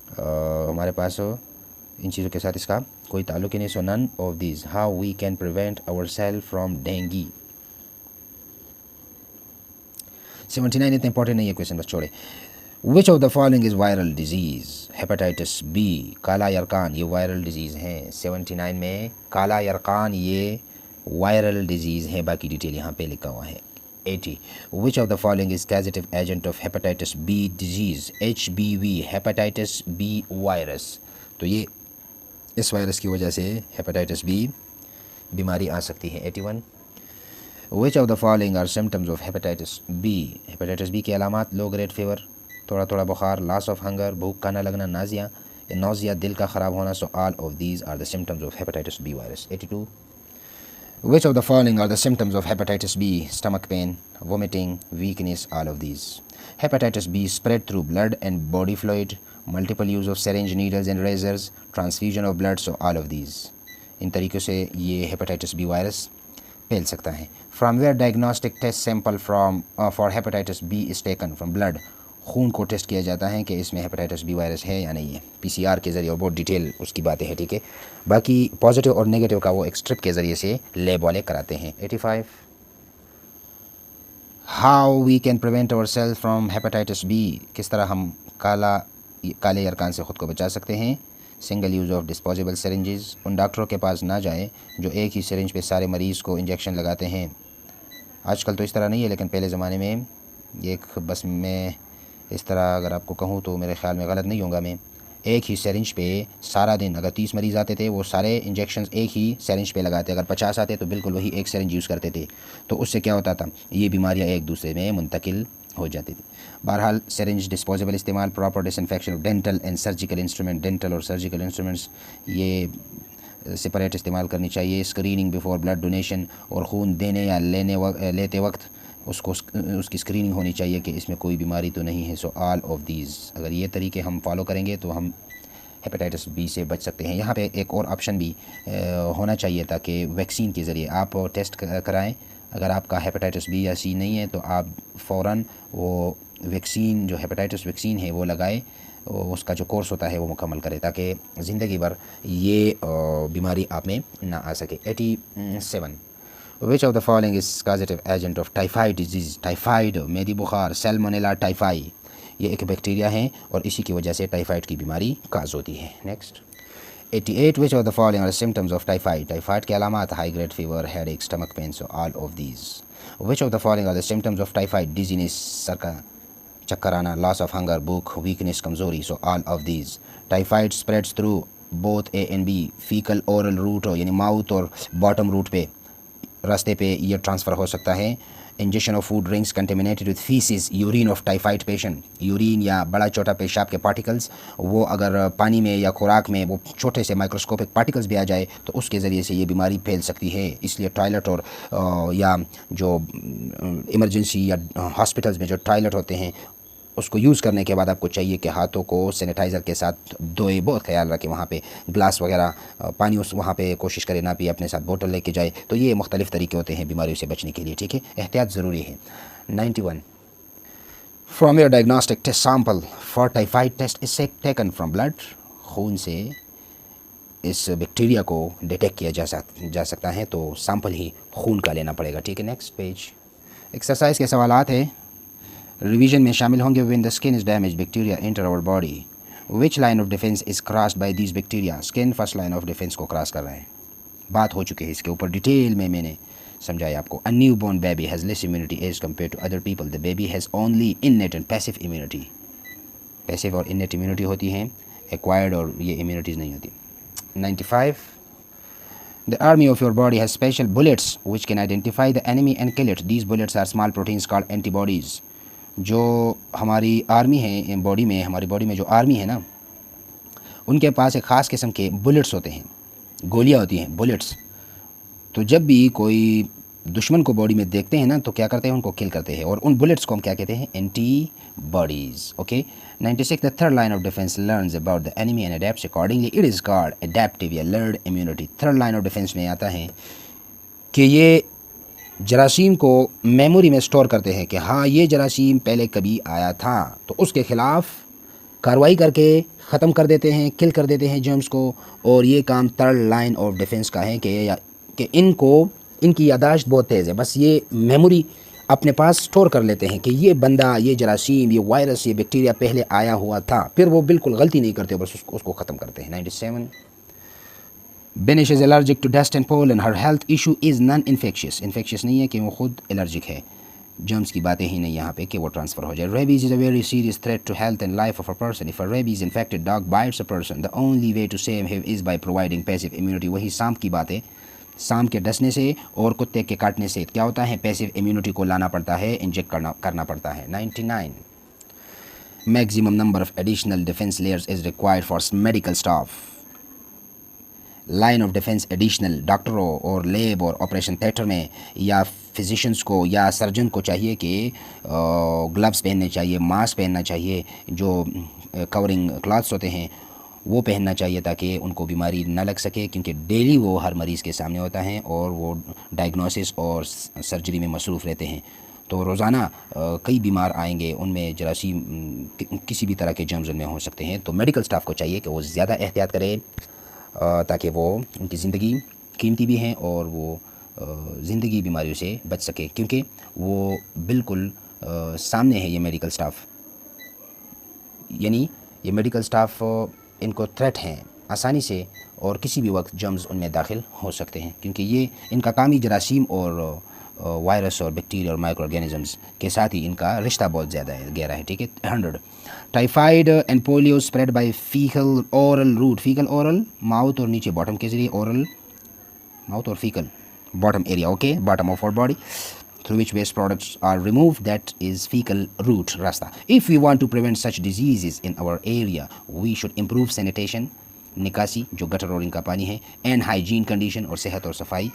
S1: हमारे पास इन चीज़ों के साथ इसका कोई ताल्लुक़ ही नहीं। So none of these. How we can prevent our self from dengue. 79 इतना इंपॉर्टेंट नहीं है क्वेश्चन, बस छोड़े। Which of the following is viral disease? Hepatitis B, काला यरकान, ये वायरल डिजीज़ हैं। 79 में काला यरकान ये वायरल डिजीज़ है, बाकी डिटेल यहाँ पे लिखा हुआ है। 80 which of the following is causative agent of hepatitis B disease? HBV, hepatitis B virus. तो ये इस वायरस की वजह से हेपेटाइटिस बी बीमारी आ सकती है। 81 which of the following are symptoms of hepatitis B? Hepatitis B की अलामात: लो ग्रेड फीवर, थोड़ा थोड़ा बुखार, लॉस ऑफ हंगर, भूख का ना लगना, नाजिया, दिल का ख़राब होना। So all of these are the symptoms of hepatitis B virus. 82 which of the following are the symptoms of hepatitis B? Stomach pain, vomiting, weakness, all of these. Hepatitis B spread through blood and body fluid, multiple use of syringe, needles and razors, transfusion of blood. So all of these. इन तरीक़ों से ये hepatitis B virus फैल सकता है। From where diagnostic test sample from for hepatitis B is taken from blood. खून को test किया जाता है कि इसमें हेपेटाइटिस बी वायरस है या नहीं है, PCR के ज़रिए, और बहुत डिटेल उसकी बातें हैं। ठीक है, बाकी पॉजिटिव और नेगेटिव का वो एक स्ट्रिप के ज़रिए से लैब वाले कराते हैं। 85 how we can prevent our self from hepatitis B. किस तरह हम काले यरकान से ख़ुद को बचा सकते हैं? Single use of disposable syringes, उन डॉक्टरों के पास ना जाएं जो एक ही सिरिंज पे सारे मरीज़ को इंजेक्शन लगाते हैं। आजकल तो इस तरह नहीं है, लेकिन पहले ज़माने में ये एक, बस मैं इस तरह अगर आपको कहूँ तो मेरे ख़्याल में गलत नहीं होगा, मैं एक ही सिरिंज पे सारा दिन, अगर 30 मरीज़ आते थे वो सारे इंजेक्शन्स एक ही सिरिंज पे लगाते, अगर 50 आते तो बिल्कुल वही एक सिरिंज यूज़ करते थे। तो उससे क्या होता था? ये बीमारियाँ एक दूसरे में मुंतकिल हो जाती थी। बहरहाल सिरिंज डिस्पोजेबल इस्तेमाल, proper disinfection of dental and surgical instrument, dental और सर्जिकल इंस्ट्रूमेंट्स ये सेपरेट इस्तेमाल करनी चाहिए। स्क्रीनिंग बिफोर ब्लड डोनेशन, और ख़ून देने या लेते वक्त उसकी स्क्रीनिंग होनी चाहिए कि इसमें कोई बीमारी तो नहीं है। सो ऑल ऑफ दीज़, अगर ये तरीके हम फॉलो करेंगे तो हम हेपेटाइटिस बी से बच सकते हैं। यहाँ पे एक और ऑप्शन भी होना चाहिए ताकि वैक्सीन के ज़रिए आप टेस्ट कराएं। अगर आपका हेपेटाइटिस बी या सी नहीं है तो आप फ़ौरन वो वैक्सीन, जो हेपेटाइटिस वैक्सीन है वो लगाएं, उसका जो कोर्स होता है वो मुकम्मल करें ताकि ज़िंदगी भर ये बीमारी आप में ना आ सके। 87 which of the following is causative agent of typhoid disease? Typhoid, मेदी बुखार, सैल्मोनेला टाइफाई, ये एक बैक्टीरिया है और इसी की वजह से टाइफाइड की बीमारी काज होती है। Next 88 which of the following are symptoms of typhoid? Typhoid के अलामात: high grade fever, headache, stomach pain. So all of these. Which of the following are the symptoms of typhoid? Dizziness, सर का चक्कर आना, loss of hunger, भूख, weakness, कमज़ोरी। So all of these. Typhoid spreads through both A and B, faecal oral route हो, यानी mouth और bottom root पे, रास्ते पे ये ट्रांसफ़र हो सकता है। Injection of food drinks contaminated with faeces, urine of typhoid patient, urine या बड़ा छोटा पेशाब के पार्टिकल्स, वो अगर पानी में या खुराक में वो छोटे से माइक्रोस्कोपिक पार्टिकल्स भी आ जाए तो उसके ज़रिए से ये बीमारी फैल सकती है। इसलिए टॉयलेट और या जो इमरजेंसी या हॉस्पिटल्स में जो टॉयलेट होते हैं उसको यूज़ करने के बाद आपको चाहिए कि हाथों को सैनिटाइज़र के साथ धोए, बहुत ख्याल रखें। वहाँ पे ग्लास वगैरह पानी उस वहाँ पे कोशिश करें ना पिए, अपने साथ बोतल लेके जाए। तो ये मुख्तलिफ़ तरीके होते हैं बीमारियों से बचने के लिए। ठीक है, एहतियात ज़रूरी है। 91 from your diagnostic test sample for typhoid test is taken from blood. खून से इस बैक्टीरिया को डिटेक्ट किया जा सकता है, तो सैंपल ही खून का लेना पड़ेगा। ठीक है, नेक्स्ट पेज। एक्सरसाइज के सवालात है, रिवीजन में शामिल होंगे। When the skin is damage bacteria enter our body, which line of defence is crossed by these bacteria. Skin first line of defence को क्रॉस कर रहा है। बात हो चुकी है इसके ऊपर डिटेल में, मैंने समझाया आपको। A newborn baby has less immunity as compare to other people. The baby has only innate and passive immunity. Passive और इननेट इम्यूनिटी होती हैं, एक्वायर्ड और ये इम्यूनिटीज़ नहीं होती। 95 The army of your body has special bullets which can identify the enemy and kill it. These bullets are small proteins called antibodies. जो हमारी army है बॉडी में, हमारी बॉडी में जो आर्मी है ना, उनके पास एक ख़ास किस्म के बुलेट्स होते हैं, गोलियां होती हैं, बुलेट्स। तो जब भी कोई दुश्मन को बॉडी में देखते हैं ना, तो क्या करते हैं, उनको किल करते हैं। और उन बुलेट्स को हम क्या कहते हैं, antibodies. Okay. 96 the third line of defence learns about the enemy and adapts accordingly. It is called adaptive या learned immunity. Third line of defence में आता है कि ये जरासीम को मेमोरी में स्टोर करते हैं कि हाँ ये जरासीम पहले कभी आया था, तो उसके ख़िलाफ़ कार्रवाई करके ख़त्म कर देते हैं, किल कर देते हैं जर्म्स को। और ये काम थर्ड लाइन ऑफ डिफेंस का है कि इनकी यादाश्त बहुत तेज़ है, बस ये मेमोरी अपने पास स्टोर कर लेते हैं कि ये बंदा, ये जरासीम, ये वायरस, ये बैक्टीरिया पहले आया हुआ था। फिर वो बिल्कुल गलती नहीं करते, बस उसको ख़त्म करते हैं। 97 Benish is allergic to dust and pollen. Her health issue is non infectious. Infectious नहीं है कि वो खुद एलर्जिक है, जर्म्स की बातें ही नहीं यहाँ पे कि वो ट्रांसफ़र हो जाए। Rabies is a very serious threat to health and life of a person. If a rabies infected dog bites a person, the only way to save him is by providing passive immunity. वही सांप की बात है, सांप के डसने से और कुत्ते के काटने से क्या होता है, पैसिव इम्यूनिटी को लाना पड़ता है, इंजेक्ट करना पड़ता है। 99 maximum number of additional defence layers is required for medical staff. Line of defence additional डॉक्टरों और लेब और ऑपरेशन थिएटर में या फिजिशंस को या सर्जन को चाहिए कि ग्लव्स पहनने चाहिए, मास्क पहनना चाहिए, जो कवरिंग क्लॉथ्स होते हैं वो पहनना चाहिए ताकि उनको बीमारी ना लग सके, क्योंकि डेली वो हर मरीज़ के सामने होता है और वो डायग्नोसिस और सर्जरी में मसरूफ़ रहते हैं। तो रोज़ाना कई बीमार आएंगे, उनमें जरासीम किसी भी तरह के जर्म्स उनमें हो सकते हैं। तो मेडिकल स्टाफ को चाहिए कि वो ज़्यादा एहतियात करे ताकि वो उनकी ज़िंदगी कीमती भी हैं और वो ज़िंदगी बीमारियों से बच सके, क्योंकि वो बिल्कुल सामने है ये मेडिकल स्टाफ। यानी ये मेडिकल स्टाफ इनको थ्रेट हैं आसानी से और किसी भी वक्त जर्म्स उनमें दाखिल हो सकते हैं, क्योंकि ये इनका काम ही जरासीम और वायरस और बैक्टीरिया और माइक्रो ऑर्गेनिजम्स के साथ ही इनका रिश्ता बहुत ज़्यादा है, गहरा है। ठीक है। 100 typhoid and polio spread by faecal oral route. Faecal oral mouth और नीचे बॉटम के ज़रिए, ओरल माउथ और faecal bottom area, okay, bottom of our body, through which waste products are removed, that is fecal route rasta. If we want to prevent such diseases in our area, we should improve sanitation, निकासी जो gutter और इनका पानी है, and hygiene condition और सेहत और सफाई,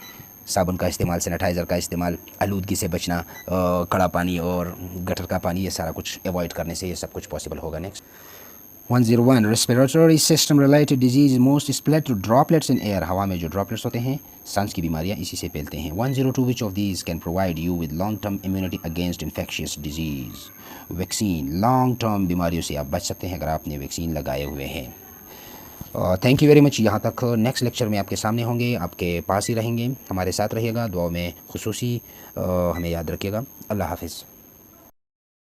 S1: साबुन का इस्तेमाल, सैनिटाइज़र का इस्तेमाल, आलूदगी से बचना, कड़ा पानी और गटर का पानी, ये सारा कुछ अवॉइड करने से ये सब कुछ पॉसिबल होगा। Next 101 respiratory system related disease most spread to droplets in air. हवा में जो ड्रॉपलेट्स होते हैं, सांस की बीमारियां इसी से फैलते हैं। 102 which of these can provide you with long term immunity against infectious disease. Vaccine, long term बीमारियों से आप बच सकते हैं अगर आपने वैक्सीन लगाए हुए हैं। Thank you very much. यहाँ तक नेक्स्ट लेक्चर में आपके सामने होंगे, आपके पास ही रहेंगे, हमारे साथ रहिएगा, दुआ में खुसूसी हमें याद रखिएगा। अल्लाह हाफिज़।